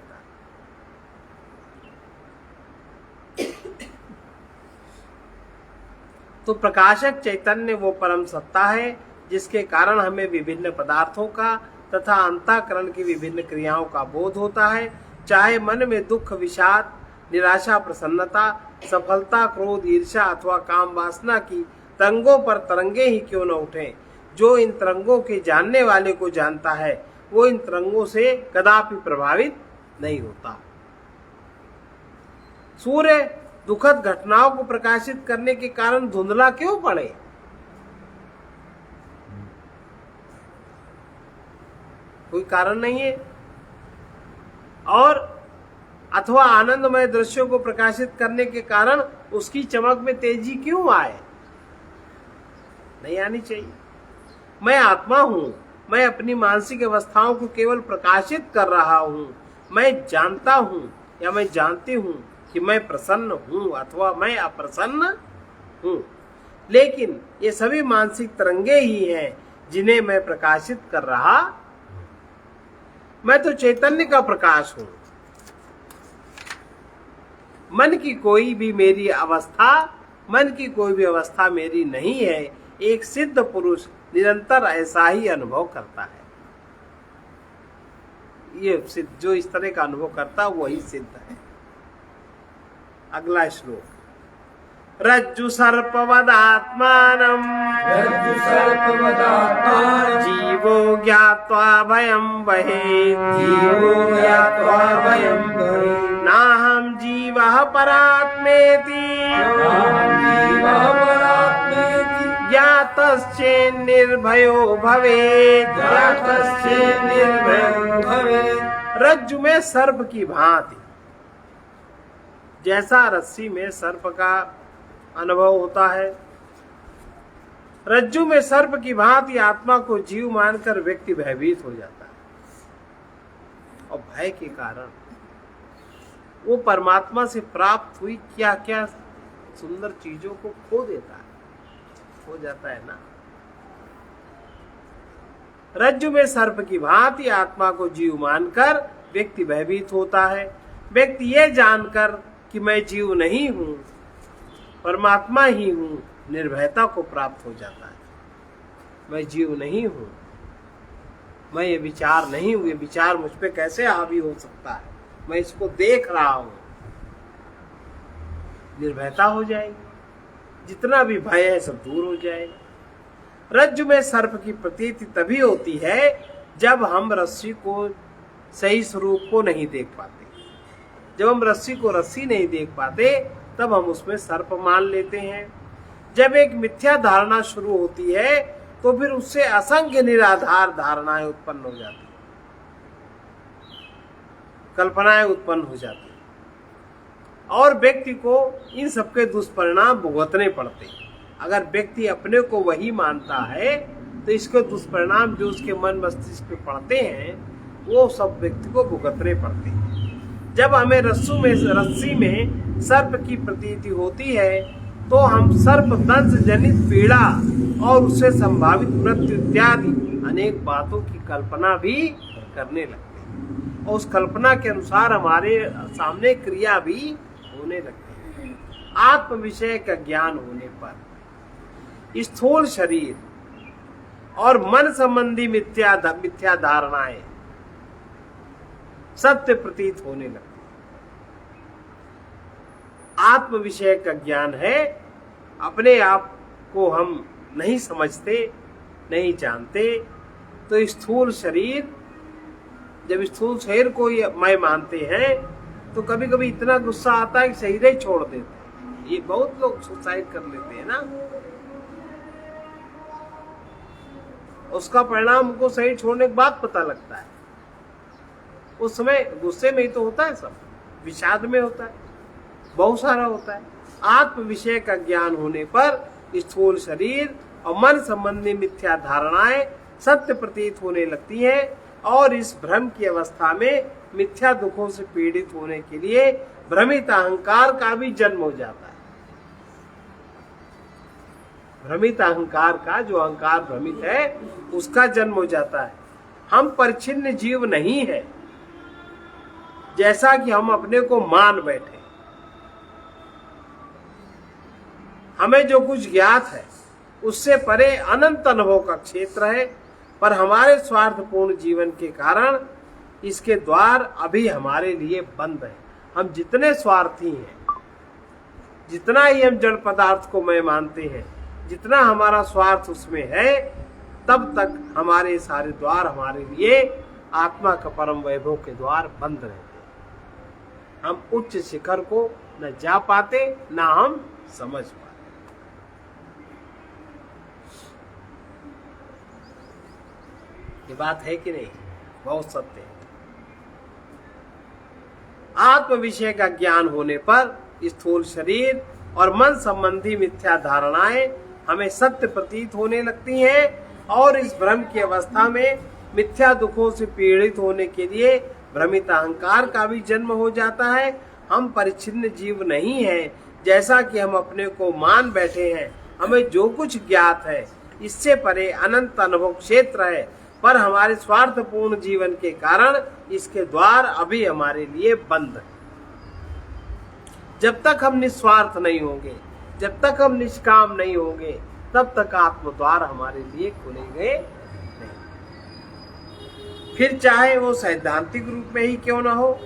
तो प्रकाशक चैतन्य वो परम सत्ता है जिसके कारण हमें विभिन्न पदार्थों का तथा अंतःकरण की विभिन्न क्रियाओं का बोध होता है। चाहे मन में दुख, विषाद, निराशा, प्रसन्नता, सफलता, क्रोध, ईर्ष्या अथवा काम वासना की तरंगों पर तरंगे ही क्यों न उठें, जो इन तरंगों के जानने वाले को जानता है वो इन तरंगों से कदापि प्रभावित नहीं होता। सूर्य दुखद घटनाओं को प्रकाशित करने के कारण धुंधला क्यों पड़े? कोई कारण नहीं है। और अथवा आनंदमय दृश्यों को प्रकाशित करने के कारण उसकी चमक में तेजी क्यों आए? नहीं आनी चाहिए। मैं आत्मा हूं, मैं अपनी मानसिक अवस्थाओं को केवल प्रकाशित कर रहा हूं। मैं जानता हूं या मैं जानती हूं कि मैं प्रसन्न हूं अथवा मैं अप्रसन्न हूं, लेकिन ये सभी मानसिक तरंगे ही हैं जिन्हें मैं प्रकाशित कर रहा। मैं तो चैतन्य का प्रकाश हूं। मन की कोई भी अवस्था मेरी नहीं है। एक सिद्ध पुरुष निरंतर ऐसा ही अनुभव करता है। ये सिद्ध, जो इस तरह का अनुभव करता है वही सिद्ध है। अगला श्लोक, रज्जु सर्पवदात्मानं जीवो ज्ञात्वा भयं वहेत् नाहं जीवः परात्मेति ज्ञातश्चेन्निर्भयो भवेत्। रज्जु में सर्प की भांति, जैसा रस्सी में सर्प का अनुभव होता है, रज्जु में सर्प की भांति आत्मा को जीव मानकर व्यक्ति भयभीत हो जाता है और भय के कारण वो परमात्मा से प्राप्त हुई क्या क्या सुंदर चीजों को खो देता है, हो जाता है ना। रज्जु में सर्प की भांति आत्मा को जीव मानकर व्यक्ति भयभीत होता है। व्यक्ति ये जानकर कि मैं जीव नहीं हूं, परमात्मा ही हूं, निर्भयता को प्राप्त हो जाता है। मैं जीव नहीं हूं, मैं ये विचार नहीं हूं, ये विचार मुझ पे कैसे हावी हो सकता है, मैं इसको देख रहा हूं। निर्भयता हो जाएगी, जितना भी भय है सब दूर हो जाएगा। रज्जु में सर्प की प्रतीति तभी होती है जब हम रस्सी को सही स्वरूप को नहीं देख पाते। जब हम रस्सी को रस्सी नहीं देख पाते तब हम उसमें सर्प मान लेते हैं। जब एक मिथ्या धारणा शुरू होती है तो फिर उससे असंख्य निराधार धारणाएं उत्पन्न हो जाती हैं, कल्पनाएं उत्पन्न हो जाती हैं और व्यक्ति को इन सबके दुष्परिणाम भुगतने पड़ते हैं। अगर व्यक्ति अपने को वही मानता है तो इसके दुष्परिणाम जो उसके मन मस्तिष्क पे पड़ते हैं वो सब व्यक्ति को भुगतने पड़ते हैं। जब हमें रस्सी में सर्प की प्रतीति होती है तो हम सर्प दंश जनित पीड़ा और उससे संभावित मृत्यु इत्यादि अनेक बातों की कल्पना भी करने लगते हैं और उस कल्पना के अनुसार हमारे सामने क्रिया भी होने लगती है। आत्म विषय का ज्ञान होने पर स्थूल शरीर और मन संबंधी मिथ्या धारणाएं सत्य प्रतीत होने लगती। आत्म विषय का ज्ञान है, अपने आप को हम नहीं समझते, नहीं जानते, तो स्थूल शरीर, जब स्थूल शरीर को मैं मानते हैं तो कभी कभी इतना गुस्सा आता है कि शरीर ही छोड़ देते हैं। ये बहुत लोग सुसाइड कर लेते हैं ना। उसका परिणाम हमको शरीर छोड़ने के बाद पता लगता है। उस समय गुस्से में ही तो होता है, सब विषाद में होता है, बहुत सारा होता है। आत्म विषय का ज्ञान होने पर स्थूल शरीर और मन संबंधी मिथ्या धारणाएं सत्य प्रतीत होने लगती हैं और इस भ्रम की अवस्था में मिथ्या दुखों से पीड़ित होने के लिए भ्रमित अहंकार का भी जन्म हो जाता है। भ्रमित अहंकार का, जो अहंकार भ्रमित है, उसका जन्म हो जाता है। हम परिच्छिन्न जीव नहीं है, जैसा कि हम अपने को मान बैठे। हमें जो कुछ ज्ञात है उससे परे अनंत अनुभव का क्षेत्र है, पर हमारे स्वार्थपूर्ण जीवन के कारण इसके द्वार अभी हमारे लिए बंद है। हम जितने स्वार्थी हैं, जितना ही हम जड़ पदार्थ को मैं मानते हैं, जितना हमारा स्वार्थ उसमें है, तब तक हमारे सारे द्वार हमारे लिए आत्मा का परम वैभव के द्वार बंद रहते हैं। हम उच्च शिखर को न जा पाते, न हम समझ पाते। ये बात है कि नहीं? बहुत सत्य है। आत्म विषय का ज्ञान होने पर स्थूल शरीर और मन संबंधी मिथ्या धारणाएं हमें सत्य प्रतीत होने लगती हैं और इस भ्रम की अवस्था में मिथ्या दुखों से पीड़ित होने के लिए भ्रमित अहंकार का भी जन्म हो जाता है। हम परिच्छिन्न जीव नहीं हैं, जैसा कि हम अपने को मान बैठे हैं। हमें जो कुछ ज्ञात है इससे परे अनंत अनुभव क्षेत्र है, पर हमारे स्वार्थपूर्ण जीवन के कारण इसके द्वार अभी हमारे लिए बंद है। जब तक हम निस्वार्थ नहीं होंगे, जब तक हम निष्काम नहीं होंगे, तब तक आत्म द्वार हमारे लिए खुलेंगे नहीं। फिर चाहे वो सैद्धांतिक रूप में ही क्यों ना हो,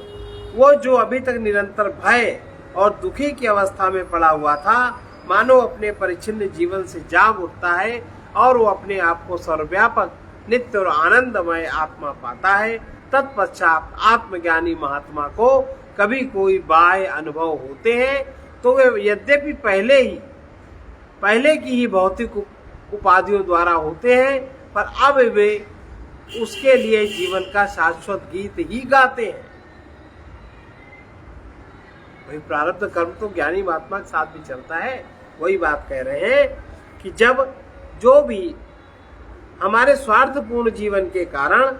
वो जो अभी तक निरंतर भय और दुखी की अवस्था में पड़ा हुआ था, मानो अपने परिच्छिन्न जीवन से जाग उठता है और वो अपने आप को सर्वव्यापक, नित्य और आनंदमय आत्मा पाता है। तत्पश्चात आत्मज्ञानी महात्मा को कभी कोई बाह्य अनुभव होते हैं तो वे यद्यपि पहले की ही भौतिक उपाधियों द्वारा होते हैं, पर अब वे उसके लिए जीवन का शाश्वत गीत ही गाते हैं। वही प्रारब्ध कर्म तो ज्ञानी महात्मा के साथ भी चलता है। वही बात कह रहे हैं कि जब जो भी हमारे स्वार्थपूर्ण जीवन के कारण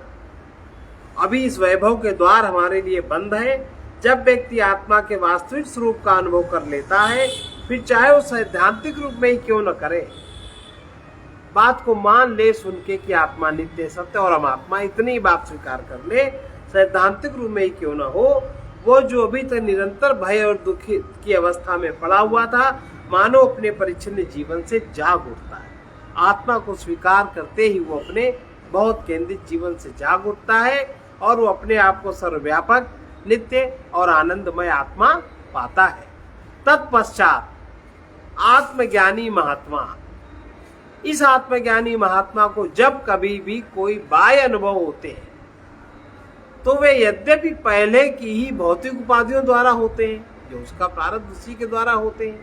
अभी इस वैभव के द्वार हमारे लिए बंद है, जब व्यक्ति आत्मा के वास्तविक स्वरूप का अनुभव कर लेता है, फिर चाहे वो सैद्धांतिक रूप में ही क्यों न करे, बात को मान ले सुन के कि आत्मा नित्य सत्य और हम आत्मा, इतनी बात स्वीकार कर ले, सैद्धांतिक रूप में ही क्यों न हो, वो जो अभी तक निरंतर भय और दुख की अवस्था में पड़ा हुआ था, मानो अपने परिच्छिन्न जीवन से जाग उठता है। आत्मा को स्वीकार करते ही वो अपने बहुत केंद्रित जीवन से जाग उठता है और वो अपने आप को सर्वव्यापक, नित्य और आनंदमय आत्मा पाता है। तत्पश्चात आत्मज्ञानी महात्मा, इस आत्मज्ञानी महात्मा को जब कभी भी कोई बाह्य अनुभव होते हैं तो वे यद्यपि पहले की ही भौतिक उपाधियों द्वारा होते हैं, जो उसका प्रारब्ध उसी के द्वारा होते हैं,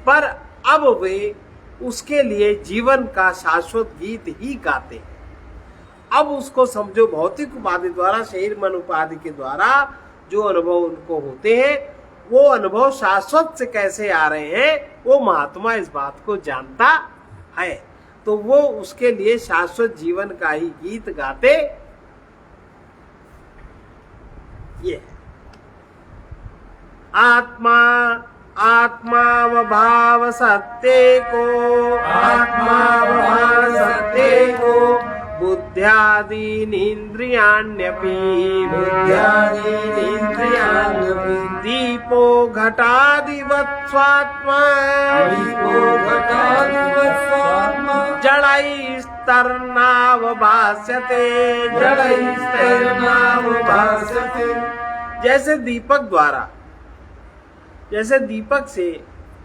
पर अब वे उसके लिए जीवन का शाश्वत गीत ही गाते हैं। अब उसको समझो, भौतिक उपाधि द्वारा, शरीर मन उपाधि के द्वारा जो अनुभव उनको होते हैं, वो अनुभव शाश्वत से कैसे आ रहे हैं, वो महात्मा इस बात को जानता है। तो वो उसके लिए शाश्वत जीवन का ही गीत गाते ये आत्मा आत्मावभाव सत्य को, आत्मावभाव सत्य को, बुद्ध्यादीनीन्द्रियाण्यपि, बुद्ध्यादीनीन्द्रियाण्यपि, दीपो घटादिवत् स्वात्मा, दीपो घटादिवत् स्वात्मा, जड़ैस्तर्नावभास्यते, जड़ैस्तर्नावभास्यते। जैसे दीपक से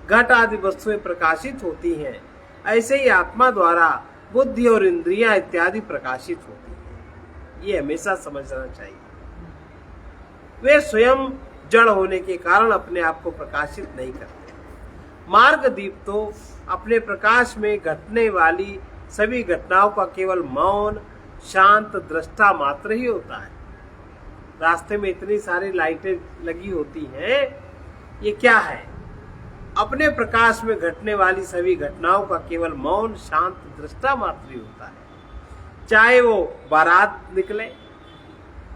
घट आदि वस्तुएं प्रकाशित होती हैं, ऐसे ही आत्मा द्वारा बुद्धि और इंद्रियां इत्यादि प्रकाशित होती हैं। ये हमेशा समझना चाहिए। वे स्वयं जड़ होने के कारण अपने आप को प्रकाशित नहीं करते। मार्ग दीप तो अपने प्रकाश में घटने वाली सभी घटनाओं का केवल मौन शांत दृष्टा मात्र ही होता है। रास्ते में इतनी सारी लाइटें लगी होती हैं, ये क्या है? अपने प्रकाश में घटने वाली सभी घटनाओं का केवल मौन शांत दृष्टा मात्र ही होता है। चाहे वो बारात निकले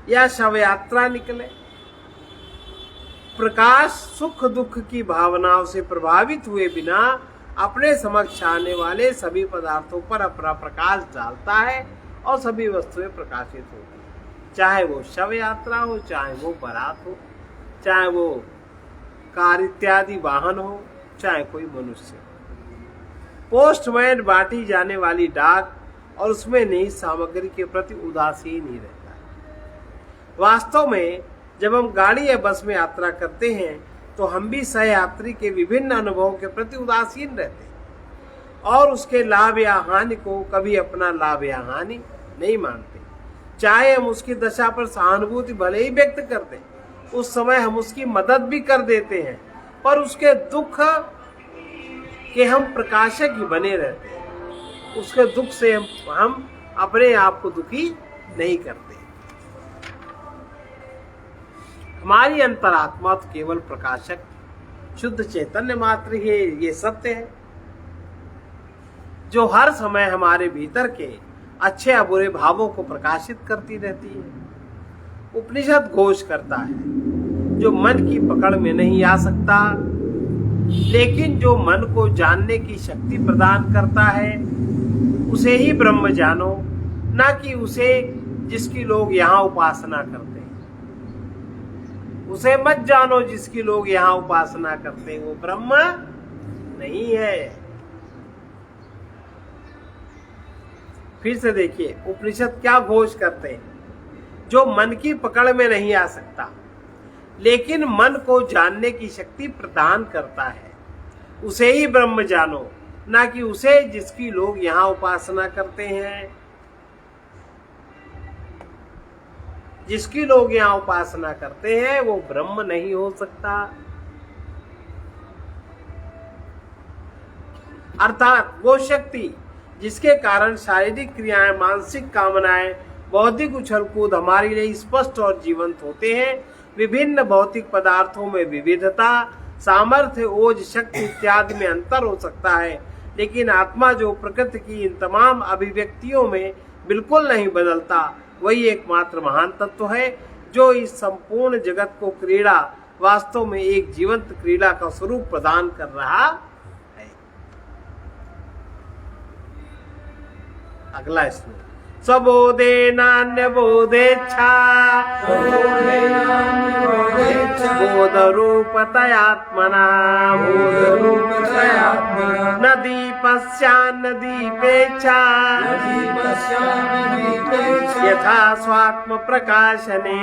या शव यात्रा निकले, प्रकाश सुख दुख की भावनाओं से प्रभावित हुए बिना अपने समक्ष आने वाले सभी पदार्थों पर अपना प्रकाश डालता है और सभी वस्तुएं प्रकाशित होती हैं। चाहे वो शव यात्रा हो, चाहे वो बारात हो, चाहे वो कार इत्यादि वाहन हो, चाहे कोई मनुष्य हो। पोस्टमैन बांटी जाने वाली डाक और उसमें निहित सामग्री के प्रति उदासीन ही रहता है। वास्तव में जब हम गाड़ी या बस में यात्रा करते हैं तो हम भी सहयात्री के विभिन्न अनुभवों के प्रति उदासीन रहते हैं और उसके लाभ या हानि को कभी अपना लाभ या हानि नहीं मानते। चाहे हम उसकी दशा पर सहानुभूति भले ही व्यक्त कर दें, उस समय हम उसकी मदद भी कर देते हैं, पर उसके दुख के हम प्रकाशक ही बने रहते हैं। उसके दुख से हम अपने आप को दुखी नहीं करते। हमारी अंतरात्मा तो केवल प्रकाशक शुद्ध चैतन्य मात्र ही है, ये सत्य है, जो हर समय हमारे भीतर के अच्छे या बुरे भावों को प्रकाशित करती रहती है। उपनिषद घोष करता है, जो मन की पकड़ में नहीं आ सकता, लेकिन जो मन को जानने की शक्ति प्रदान करता है, उसे ही ब्रह्म जानो, ना कि उसे जिसकी लोग यहाँ उपासना करते हैं। उसे मत जानो जिसकी लोग यहाँ उपासना करते हैं, वो ब्रह्म नहीं है। फिर से देखिए उपनिषद क्या घोष करते हैं, जो मन की पकड़ में नहीं आ सकता, लेकिन मन को जानने की शक्ति प्रदान करता है, उसे ही ब्रह्म जानो, ना कि उसे जिसकी लोग यहाँ उपासना करते हैं। जिसकी लोग यहाँ उपासना करते हैं वो ब्रह्म नहीं हो सकता। अर्थात वो शक्ति जिसके कारण शारीरिक क्रियाएं, मानसिक कामनाएं, बौद्धिक उछल-कूद हमारे लिए स्पष्ट और जीवंत होते हैं। विभिन्न भौतिक पदार्थों में विविधता, सामर्थ्य, ओज, शक्ति इत्यादि में अंतर हो सकता है, लेकिन आत्मा जो प्रकृति की इन तमाम अभिव्यक्तियों में बिल्कुल नहीं बदलता, वही एकमात्र महान तत्व है, जो इस संपूर्ण जगत को क्रीड़ा वास्तव में एक जीवंत क्रीड़ा का स्वरूप प्रदान कर रहा है। अगला श्लोक, सबोधे नान्य बोधेच्छा बोध रूपतयात्मना न दीपस्यान्न दीपेच्छा यथा स्वात्म प्रकाशने।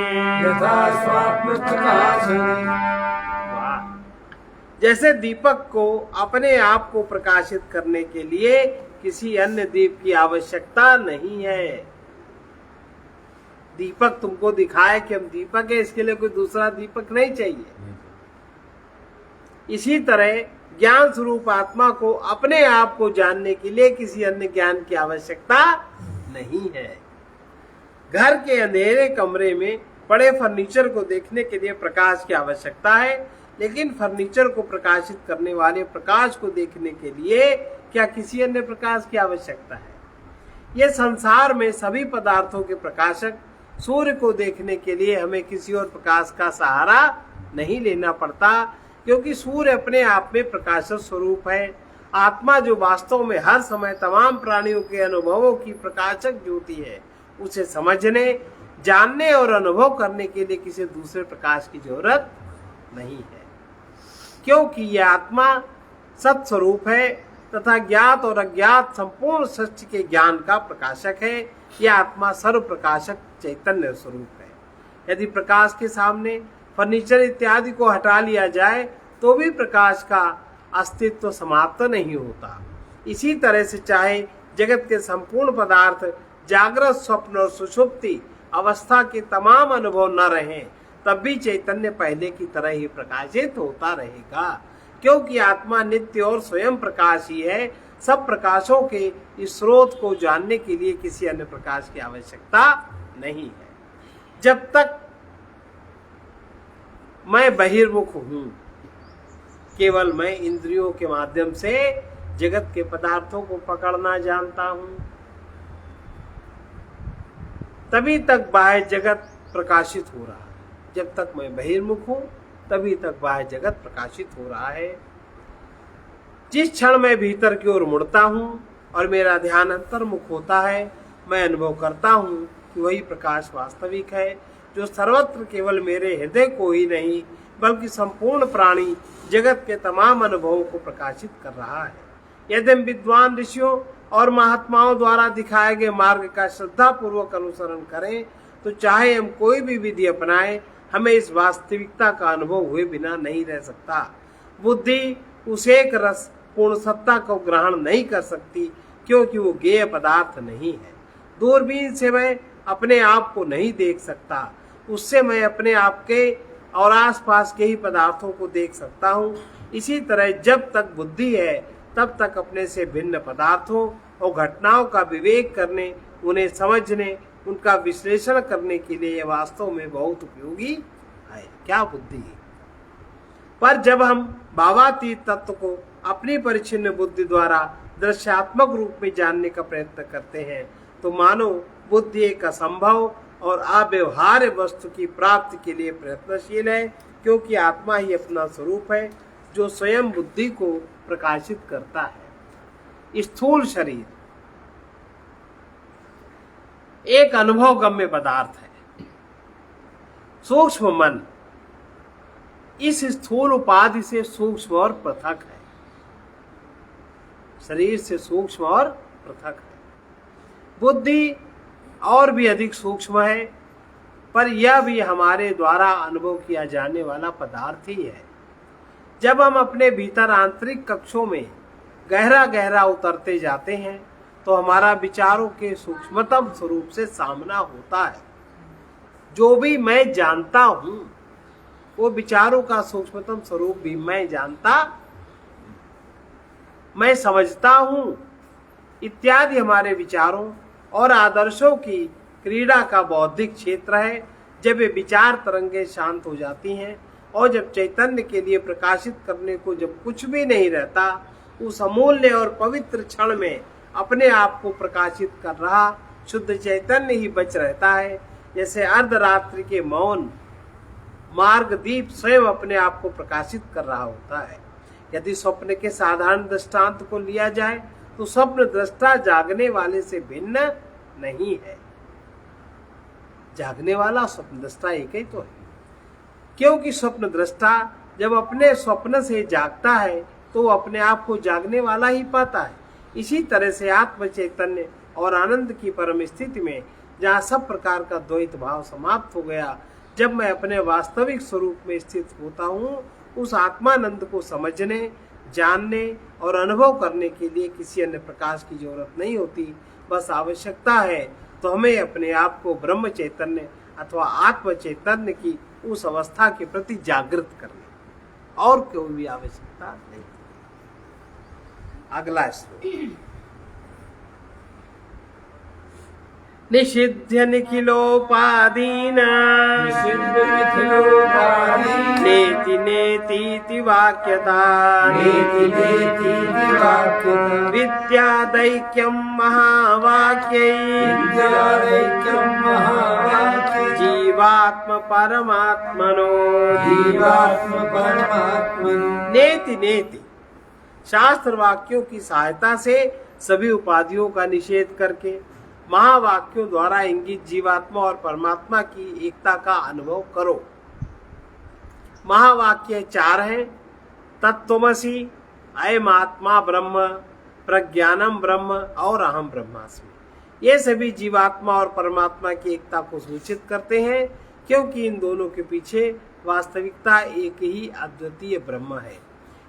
जैसे दीपक को अपने आप को प्रकाशित करने के लिए किसी अन्य दीप की आवश्यकता नहीं है। दीपक तुमको दिखाए कि हम दीपक है, इसके लिए कोई दूसरा दीपक नहीं चाहिए। इसी तरह ज्ञान स्वरूप आत्मा को अपने आप को जानने के लिए किसी अन्य ज्ञान की आवश्यकता नहीं है। घर के अंधेरे कमरे में पड़े फर्नीचर को देखने के लिए प्रकाश की आवश्यकता है, लेकिन फर्नीचर को प्रकाशित करने वाले प्रकाश को देखने के लिए क्या किसी अन्य प्रकाश की आवश्यकता है? यह संसार में सभी पदार्थों के प्रकाशक सूर्य को देखने के लिए हमें किसी और प्रकाश का सहारा नहीं लेना पड़ता, क्योंकि सूर्य अपने आप में प्रकाशक स्वरूप है। आत्मा जो वास्तव में हर समय तमाम प्राणियों के अनुभवों की प्रकाशक ज्योति है, उसे समझने, जानने और अनुभव करने के लिए किसी दूसरे प्रकाश की जरूरत नहीं है, क्योंकि यह आत्मा सत्स्वरूप है तथा ज्ञात और अज्ञात संपूर्ण सृष्टि के ज्ञान का प्रकाशक है। यह आत्मा सर्व प्रकाशक चैतन्य स्वरूप है। यदि प्रकाश के सामने फर्नीचर इत्यादि को हटा लिया जाए तो भी प्रकाश का अस्तित्व समाप्त नहीं होता। इसी तरह से चाहे जगत के संपूर्ण पदार्थ जागृत, स्वप्न और सुषुप्ति अवस्था के तमाम अनुभव न रहें, तब भी चैतन्य पहले की तरह ही प्रकाशित होता रहेगा, क्योंकि आत्मा नित्य और स्वयं प्रकाश ही है। सब प्रकाशों के इस स्रोत को जानने के लिए किसी अन्य प्रकाश की आवश्यकता नहीं है। जब तक मैं बहिर्मुख हूं, केवल मैं इंद्रियों के माध्यम से जगत के पदार्थों को पकड़ना जानता हूं, तभी तक बाह्य जगत प्रकाशित हो रहा है। जब तक मैं बहिर्मुख हूं, तभी तक बाह्य जगत प्रकाशित हो रहा है। जिस क्षण मैं भीतर की ओर मुड़ता हूं और मेरा ध्यान अंतर्मुख होता है, मैं अनुभव करता हूं कि वही प्रकाश वास्तविक है, जो सर्वत्र केवल मेरे हृदय को ही नहीं बल्कि संपूर्ण प्राणी जगत के तमाम अनुभवों को प्रकाशित कर रहा है। यदि हम विद्वान ऋषियों और महात्माओं द्वारा दिखाए गए मार्ग का श्रद्धा पूर्वक अनुसरण करें, तो चाहे हम कोई भी विधि अपनाएं, हमें इस वास्तविकता का अनुभव हुए बिना नहीं रह सकता। बुद्धि उस एक रस पूर्ण सत्ता को ग्रहण नहीं कर सकती, क्योंकि वो ज्ञेय पदार्थ नहीं है। दूरबीन से मैं अपने आप को नहीं देख सकता, उससे मैं अपने आप के और आसपास के ही पदार्थों को देख सकता हूँ। इसी तरह जब तक बुद्धि है, तब तक अपने से भिन्न पदार्थों और घटनाओं का विवेक करने, उन्हें समझने, उनका विश्लेषण करने के लिए यह वास्तव में बहुत उपयोगी है। क्या बुद्धि है? पर जब हम भावातीत तत्व को अपनी परिच्छिन्न बुद्धि द्वारा दृश्यात्मक रूप में जानने का प्रयत्न करते हैं, तो मानो बुद्धि एक असंभव और अव्यवहार्य वस्तु की प्राप्ति के लिए प्रयत्नशील है, क्योंकि आत्मा ही अपना स्वरूप है जो स्वयं बुद्धि को प्रकाशित करता है। स्थूल शरीर एक अनुभवगम्य पदार्थ है। सूक्ष्म मन इस स्थूल उपाधि से सूक्ष्म और पृथक है, शरीर से सूक्ष्म और पृथक है। बुद्धि और भी अधिक सूक्ष्म है, पर यह भी हमारे द्वारा अनुभव किया जाने वाला पदार्थ ही है। जब हम अपने भीतर आंतरिक कक्षों में गहरा गहरा उतरते जाते हैं, तो हमारा विचारों के सूक्ष्मतम स्वरूप से सामना होता है। जो भी मैं जानता हूं, वो विचारों का सूक्ष्मतम स्वरूप भी मैं जानता, मैं समझता हूं इत्यादि हमारे विचारों और आदर्शों की क्रीड़ा का बौद्धिक क्षेत्र है। जब ये विचार तरंगे शांत हो जाती हैं और जब चैतन्य के लिए प्रकाशित करने को जब कुछ भी नहीं रहता, उस अमूल्य और पवित्र क्षण में अपने आप को प्रकाशित कर रहा शुद्ध चैतन्य ही बच रहता है। जैसे अर्धरात्रि के मौन मार्ग दीप स्वयं अपने आप को प्रकाशित कर रहा होता है। यदि स्वप्न के साधारण दृष्टांत को लिया जाए, तो स्वप्न दृष्टा जागने वाले से भिन्न नहीं है। जागने वाला स्वप्न दृष्टा एक ही तो है, क्योंकि स्वप्न दृष्टा जब अपने स्वप्न से जागता है, तो अपने आप को जागने वाला ही पाता है। इसी तरह से आत्म चैतन्य और आनंद की परम स्थिति में, जहाँ सब प्रकार का द्वैत भाव समाप्त हो गया, जब मैं अपने वास्तविक स्वरूप में स्थित होता हूँ, उस आत्मानंद को समझने, जानने और अनुभव करने के लिए किसी अन्य प्रकाश की जरूरत नहीं होती। बस आवश्यकता है तो हमें अपने आप को ब्रह्म चैतन्य अथवा आत्म चैतन्य की उस अवस्था के प्रति जागृत करने, और कोई भी आवश्यकता नहीं। अगला श्लोक। निषिध्य निखिलोपादीन नेति नेतीति वाक्यता विद्यादैक्यं महावाक्यै जीवात्म परमात्मनो नेति नेति शास्त्र वाक्यों की सहायता से सभी उपाधियों का निषेध करके महावाक्यों द्वारा इंगित जीवात्मा और परमात्मा की एकता का अनुभव करो। महावाक्य 4 हैं। तत्त्वमसि, अयम आत्मा ब्रह्म, प्रज्ञानम ब्रह्म और अहम ब्रह्मास्मि। ये सभी जीवात्मा और परमात्मा की एकता को सूचित करते हैं, क्योंकि इन दोनों के पीछे वास्तविकता एक ही अद्वितीय ब्रह्म है।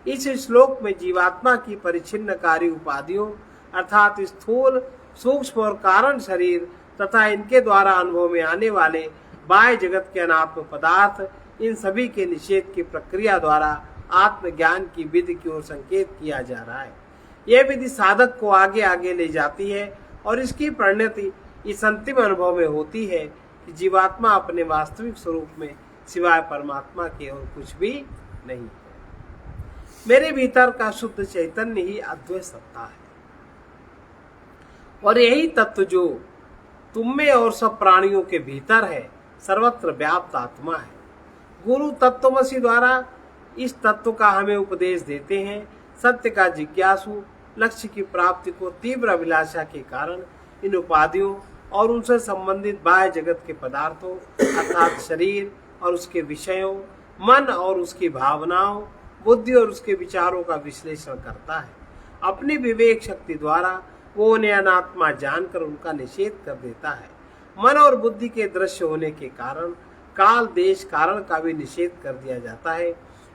इस श्लोक में जीवात्मा की परिच्छिन्नकारी उपाधियों अर्थात स्थूल, सूक्ष्म और कारण शरीर तथा इनके द्वारा अनुभव में आने वाले बाह्य जगत के अनात्म पदार्थ, इन सभी के निषेध की प्रक्रिया द्वारा आत्मज्ञान की विधि की ओर संकेत किया जा रहा है। यह विधि साधक को आगे आगे ले जाती है और इसकी परिणति इस अंतिम अनुभव में होती है कि जीवात्मा अपने वास्तविक स्वरूप में सिवाय परमात्मा के और कुछ भी नहीं है। मेरे भीतर का शुद्ध चैतन्य ही अद्वैत सत्ता है और यही तत्व जो तुम में और सब प्राणियों के भीतर है सर्वत्र व्याप्त आत्मा है। गुरु तत्वमसि द्वारा इस तत्व का हमें उपदेश देते हैं। सत्य का जिज्ञासु लक्ष्य की प्राप्ति को तीव्र अभिलाषा के कारण इन उपाधियों और उनसे संबंधित बाह्य जगत के पदार्थों अर्थात शरीर और उसके विषयों, मन और उसकी भावनाओं, बुद्धि और उसके विचारों का विश्लेषण करता है। अपनी विवेक शक्ति द्वारा वो उन्हें अनात्मा जानकर उनका निषेध कर देता है। मन और बुद्धि के दृश्य होने के कारण काल देश कारण का भी निषेध कर दिया जाता है।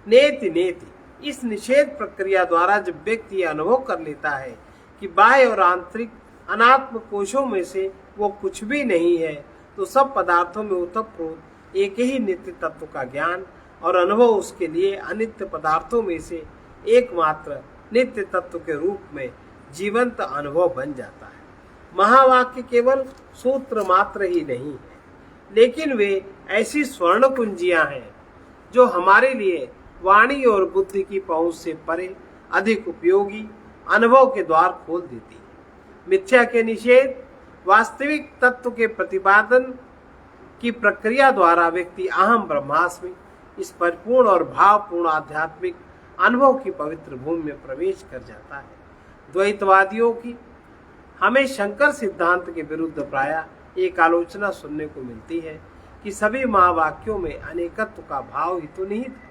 नेति नेति इस निषेध प्रक्रिया द्वारा जब व्यक्ति यह अनुभव कर लेता है कि बाह्य और आंतरिक अनात्म कोशों में से वो कुछ भी नहीं है, तो सब पदार्थों में ओतप्रोत एक ही नित्य तत्व का ज्ञान और अनुभव उसके लिए अनित्य पदार्थों में से एकमात्र नित्य तत्व के रूप में जीवंत अनुभव बन जाता है। महावाक्य केवल सूत्र मात्र ही नहीं है, लेकिन वे ऐसी स्वर्ण कुंजियां हैं जो हमारे लिए वाणी और बुद्धि की पहुंच से परे अधिक उपयोगी अनुभव के द्वार खोल देती है। मिथ्या के निषेध, वास्तविक तत्व के प्रतिपादन की प्रक्रिया द्वारा व्यक्ति अहम ब्रह्मास्मि इस परिपूर्ण और भावपूर्ण आध्यात्मिक अनुभव की पवित्र भूमि में प्रवेश कर जाता है। द्वैतवादियों की हमें शंकर सिद्धांत के विरुद्ध प्रायः एक आलोचना सुनने को मिलती है कि सभी महावाक्यों में अनेकत्व का भाव ही तो निहित है।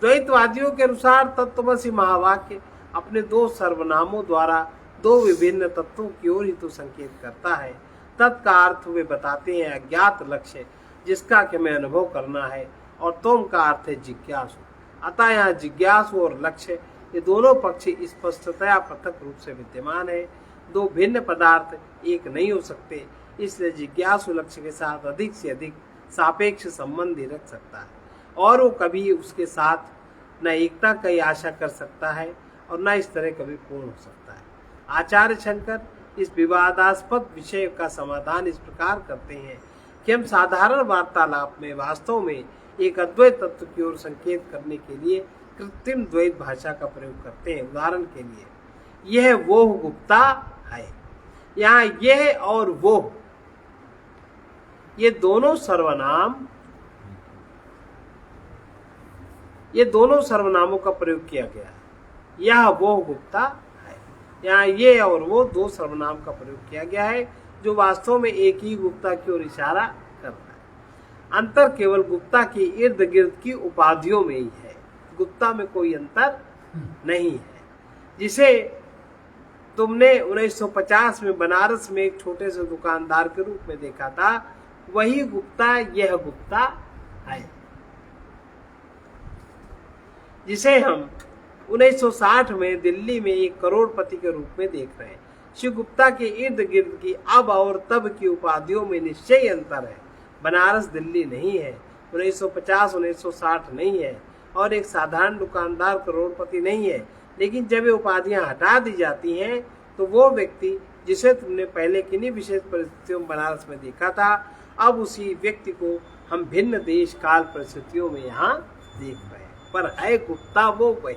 द्वैतवादियों के अनुसार तत्वमसि महावाक्य अपने दो सर्वनामों द्वारा दो विभिन्न तत्वों की ओर ही तो संकेत करता है। तत्का अर्थ वे बताते हैं अज्ञात लक्ष्य जिसका कि हमें अनुभव करना है, और तोम का अर्थ है जिज्ञासु। अतः यहाँ जिज्ञासु और लक्ष्य ये दोनों पक्ष स्पष्टतया पृथक रूप से विद्यमान है। दो भिन्न पदार्थ एक नहीं हो सकते, इसलिए जिज्ञासु लक्ष्य के साथ अधिक से अधिक सापेक्ष संबंध ही रख सकता है और वो कभी उसके साथ न एकता की आशा कर सकता है और न इस तरह कभी पूर्ण हो सकता है। आचार्य शंकर इस विवादास्पद विषय का समाधान इस प्रकार करते हैं कि हम साधारण वार्तालाप में वास्तव में एक अद्वैत तत्व की ओर संकेत करने के लिए कृत्रिम द्वैत भाषा का प्रयोग करते हैं। उदाहरण के लिए यह वो गुप्ता है, यहाँ यह और वो ये दोनों सर्वनामों का प्रयोग किया गया है। यह वो गुप्ता है, यहाँ ये और वो दो सर्वनाम का प्रयोग किया गया है जो वास्तव में एक ही गुप्ता की ओर इशारा करता है। अंतर केवल गुप्ता के इर्द गिर्द की उपाधियों में ही है, गुप्ता में कोई अंतर नहीं है। जिसे तुमने 1950 में बनारस में एक छोटे से दुकानदार के रूप में देखा था, वही गुप्ता यह गुप्ता है जिसे हम 1960 में दिल्ली में एक करोड़पति के रूप में देख रहे हैं। श्री गुप्ता के इर्द गिर्द की अब और तब की उपाधियों में निश्चय अंतर है। बनारस दिल्ली नहीं है, 1950-1960 नहीं है और एक साधारण दुकानदार करोड़पति नहीं है। लेकिन जब ये उपाधियां हटा दी जाती हैं तो वो व्यक्ति जिसे तुमने पहले किन्हीं विशेष परिस्थितियों में बनारस में देखा था, अब उसी व्यक्ति को हम भिन्न देश काल परिस्थितियों में यहाँ देख रहे हैं, पर है गुप्ता वो वही।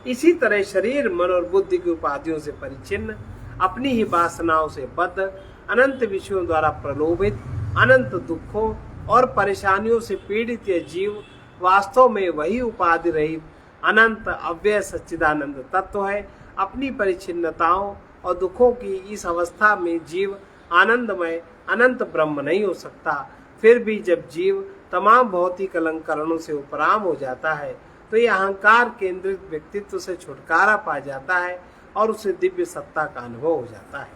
इसी तरह शरीर, मन और बुद्धि की उपाधियों से परिचिन्न, अपनी ही वासनाओं से बद्ध, अनंत विषयों द्वारा प्रलोभित, अनंत दुखों और परेशानियों से पीड़ित यह जीव वास्तव में वही उपाधि रहित अनंत अव्यय सच्चिदानंद तत्व है। अपनी परिचिन्नताओं और दुखों की इस अवस्था में जीव आनंदमय अनंत ब्रह्म नहीं हो सकता। फिर भी जब जीव तमाम भौतिक अलंकरणों से उपराम हो जाता है तो यह अहंकार केंद्रित व्यक्तित्व से छुटकारा पा जाता है और उसे दिव्य सत्ता का अनुभव हो जाता है।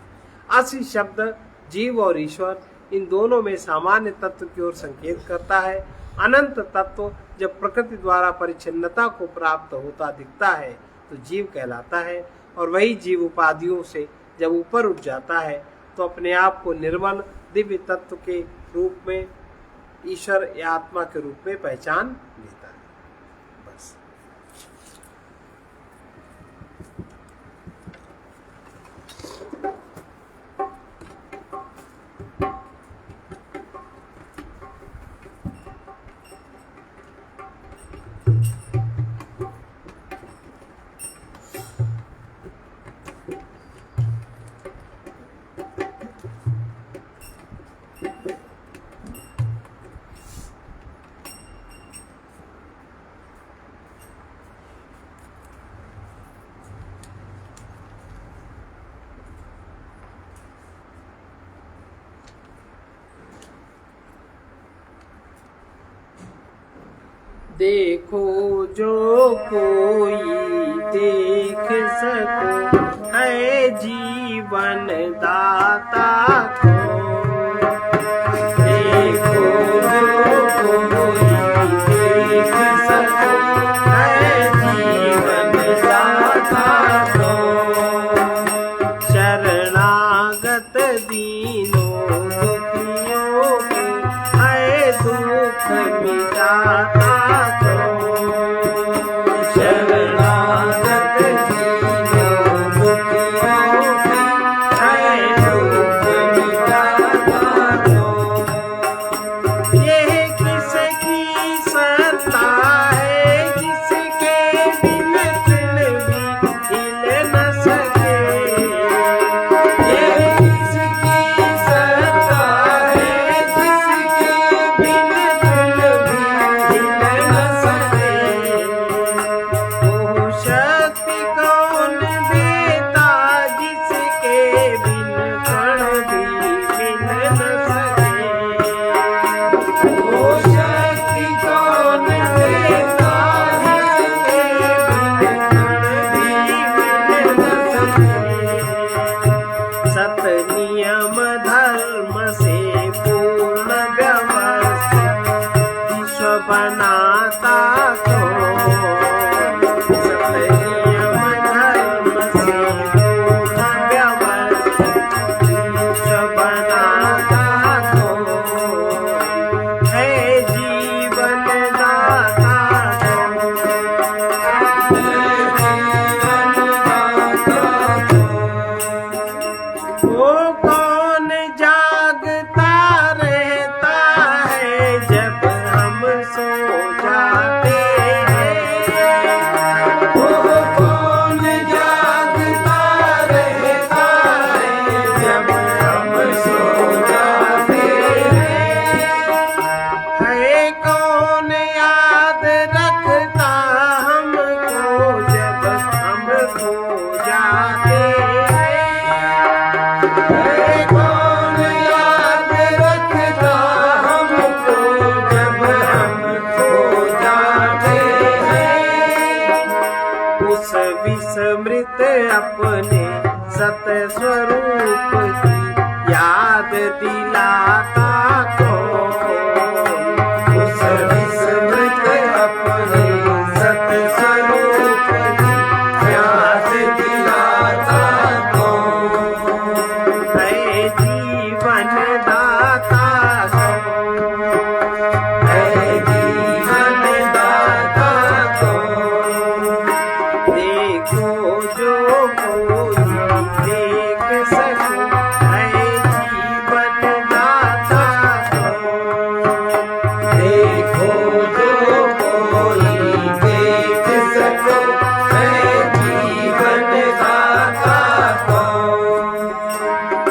असि शब्द जीव और ईश्वर इन दोनों में सामान्य तत्व की ओर संकेत करता है। अनंत तत्व जब प्रकृति द्वारा परिच्छिन्नता को प्राप्त होता दिखता है तो जीव कहलाता है, और वही जीव उपाधियों से जब ऊपर उठ जाता है तो अपने आप को निर्मल दिव्य तत्व के रूप में, ईश्वर या आत्मा के रूप में पहचान लेता है। बस। देखो जो कोई देख सको है जीवन दाता को। देखो जो कोई देख सको है जीवन दाता को। शरणागत दीनों दुखियों के है दुख मिटाता को। शरणागत दीनों दुखियों के है दुख मिटाता को। ये किसकी सत्ता है जिसके बिन तिल भी हिल न सके। ये किसकी सत्ता है जिसके बिन तिल भी हिल न सके। वो शक्ति कौन देता जिसके बिन कण भी हिल न सके। वो शक्ति कौन देता जिसके बिन कण भी हिल न सके। सत नियम धर्म से पूर्ण व्यवस्थित विश्व बनाता को। सत नियम धर्म से पूर्ण व्यवस्थित विश्व बनाता को है जीवन दाता को। वो कौन जागता रहता है जब हम सो जाते हैं। वो कौन जागता रहता है जब हम सो जाते हैं। है कौन याद रखता हमको जब हम खो जाते हैं। है कौन याद रखता हमको जब हम खो जाते हैं। उस विस्मृत अपने सत स्वरूप की याद दिलाता को। उस विस्मृत अपने सत स्वरूप की याद दिलाता को है जीवन दाता को। है जीवन दाता को। देखो जो कोई देख सको है जीवन दाता को। देखो जो कोई देख सको है जीवन दाता को।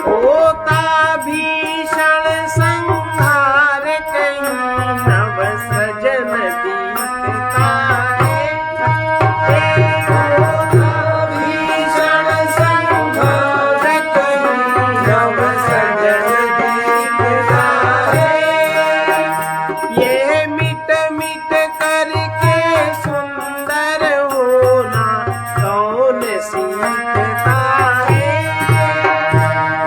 होता भीषण संहार कहीं नव सृजन दिखता है। होता भीषण संहार कहीं नव सृजन दिखता है। ये मिट मिट करके सुंदर होना कौन सीखता है।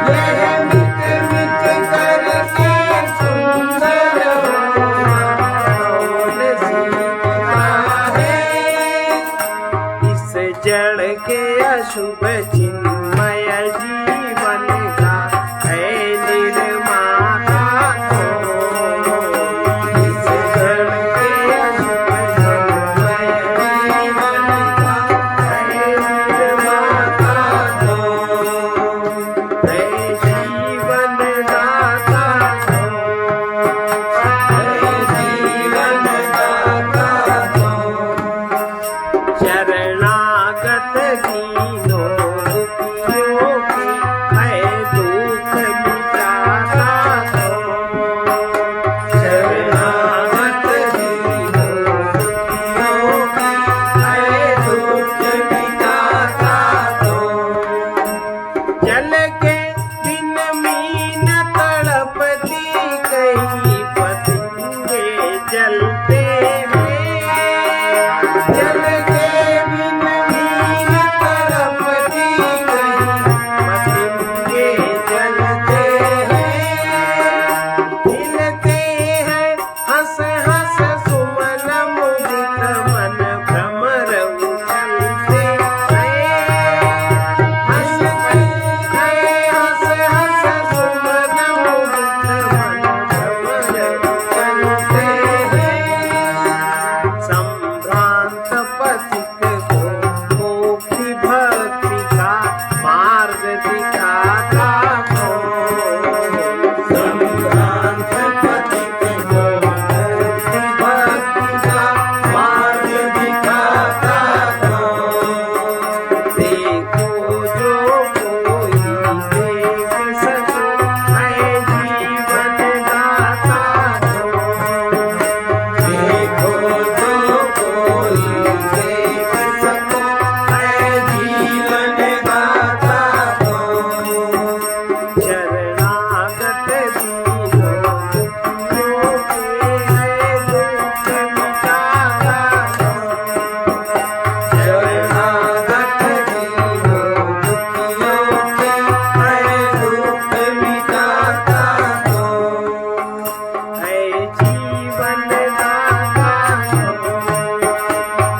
यह मिट मिट करके सुंदर होना कौन सीखता है। इस जड़ के अशुभ चिन्मय जीवन का है निर्माता को। इस जड़ के अशुभ चिन्मय जीवन का है निर्माता को है जीवन दाता को। है जीवन दाता को। शरणागत दीनों संभ्रांत पथिक को मुक्ति भक्ति का मार्ग दिखाता कौन? संभ्रांत पथिक को मुक्ति भक्ति का मार्ग दिखाता कौन? देखो जो कोई देख सको है जीवन दाता कौन? देखो जो कोई देख सको है जीवन दाता कौन? शरणागत दीनों दुखियों के है दुख मिटाता कौन? शरणागत दीनों दुखियों के है दुख मिटाता कौन? है जीवन दाता कौन?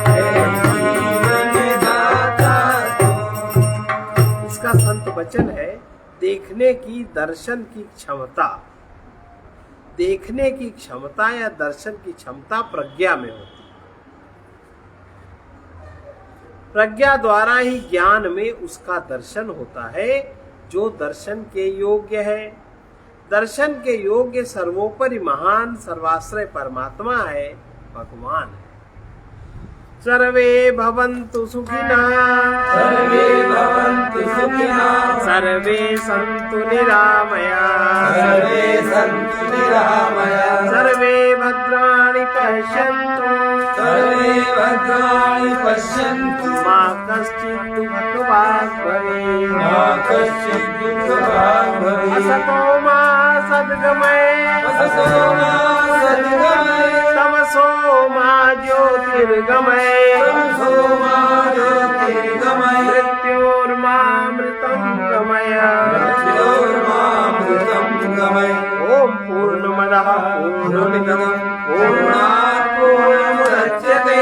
है जीवन दाता कौन? इसका संत वचन है, देखने की दर्शन की क्षमता, देखने की क्षमता या दर्शन की क्षमता प्रज्ञा में होती है। प्रज्ञा द्वारा ही ज्ञान में उसका दर्शन होता है जो दर्शन के योग्य है। दर्शन के योग्य सर्वोपरि महान सर्वाश्रय परमात्मा है, भगवान है। सर्वे भवन्तु सुखिनः, सर्वे भवन्तु सुखिनः, सर्वे सन्तु निरामयाः, सर्वे सन्तु निरामयाः, सर्वे भद्राणि पश्यन्तु, सर्वे भद्राणि पश्यन्तु, मा कश्चित् दुःखभाग् भवेत्। मा कश्चित् दुःखभाग् भवेत्। असतो मा सद्गमय, असतो मा सद्गमय, तमसो मा ज्योतिर्गमय, तमसो मा ज्योतिर्गमय, मृत्योर्मामृतं गमय। मृत्योर्मामृतं गमय। ॐ पूर्णमदः पूर्णमिदं पूर्णात् पूर्णमुदच्यते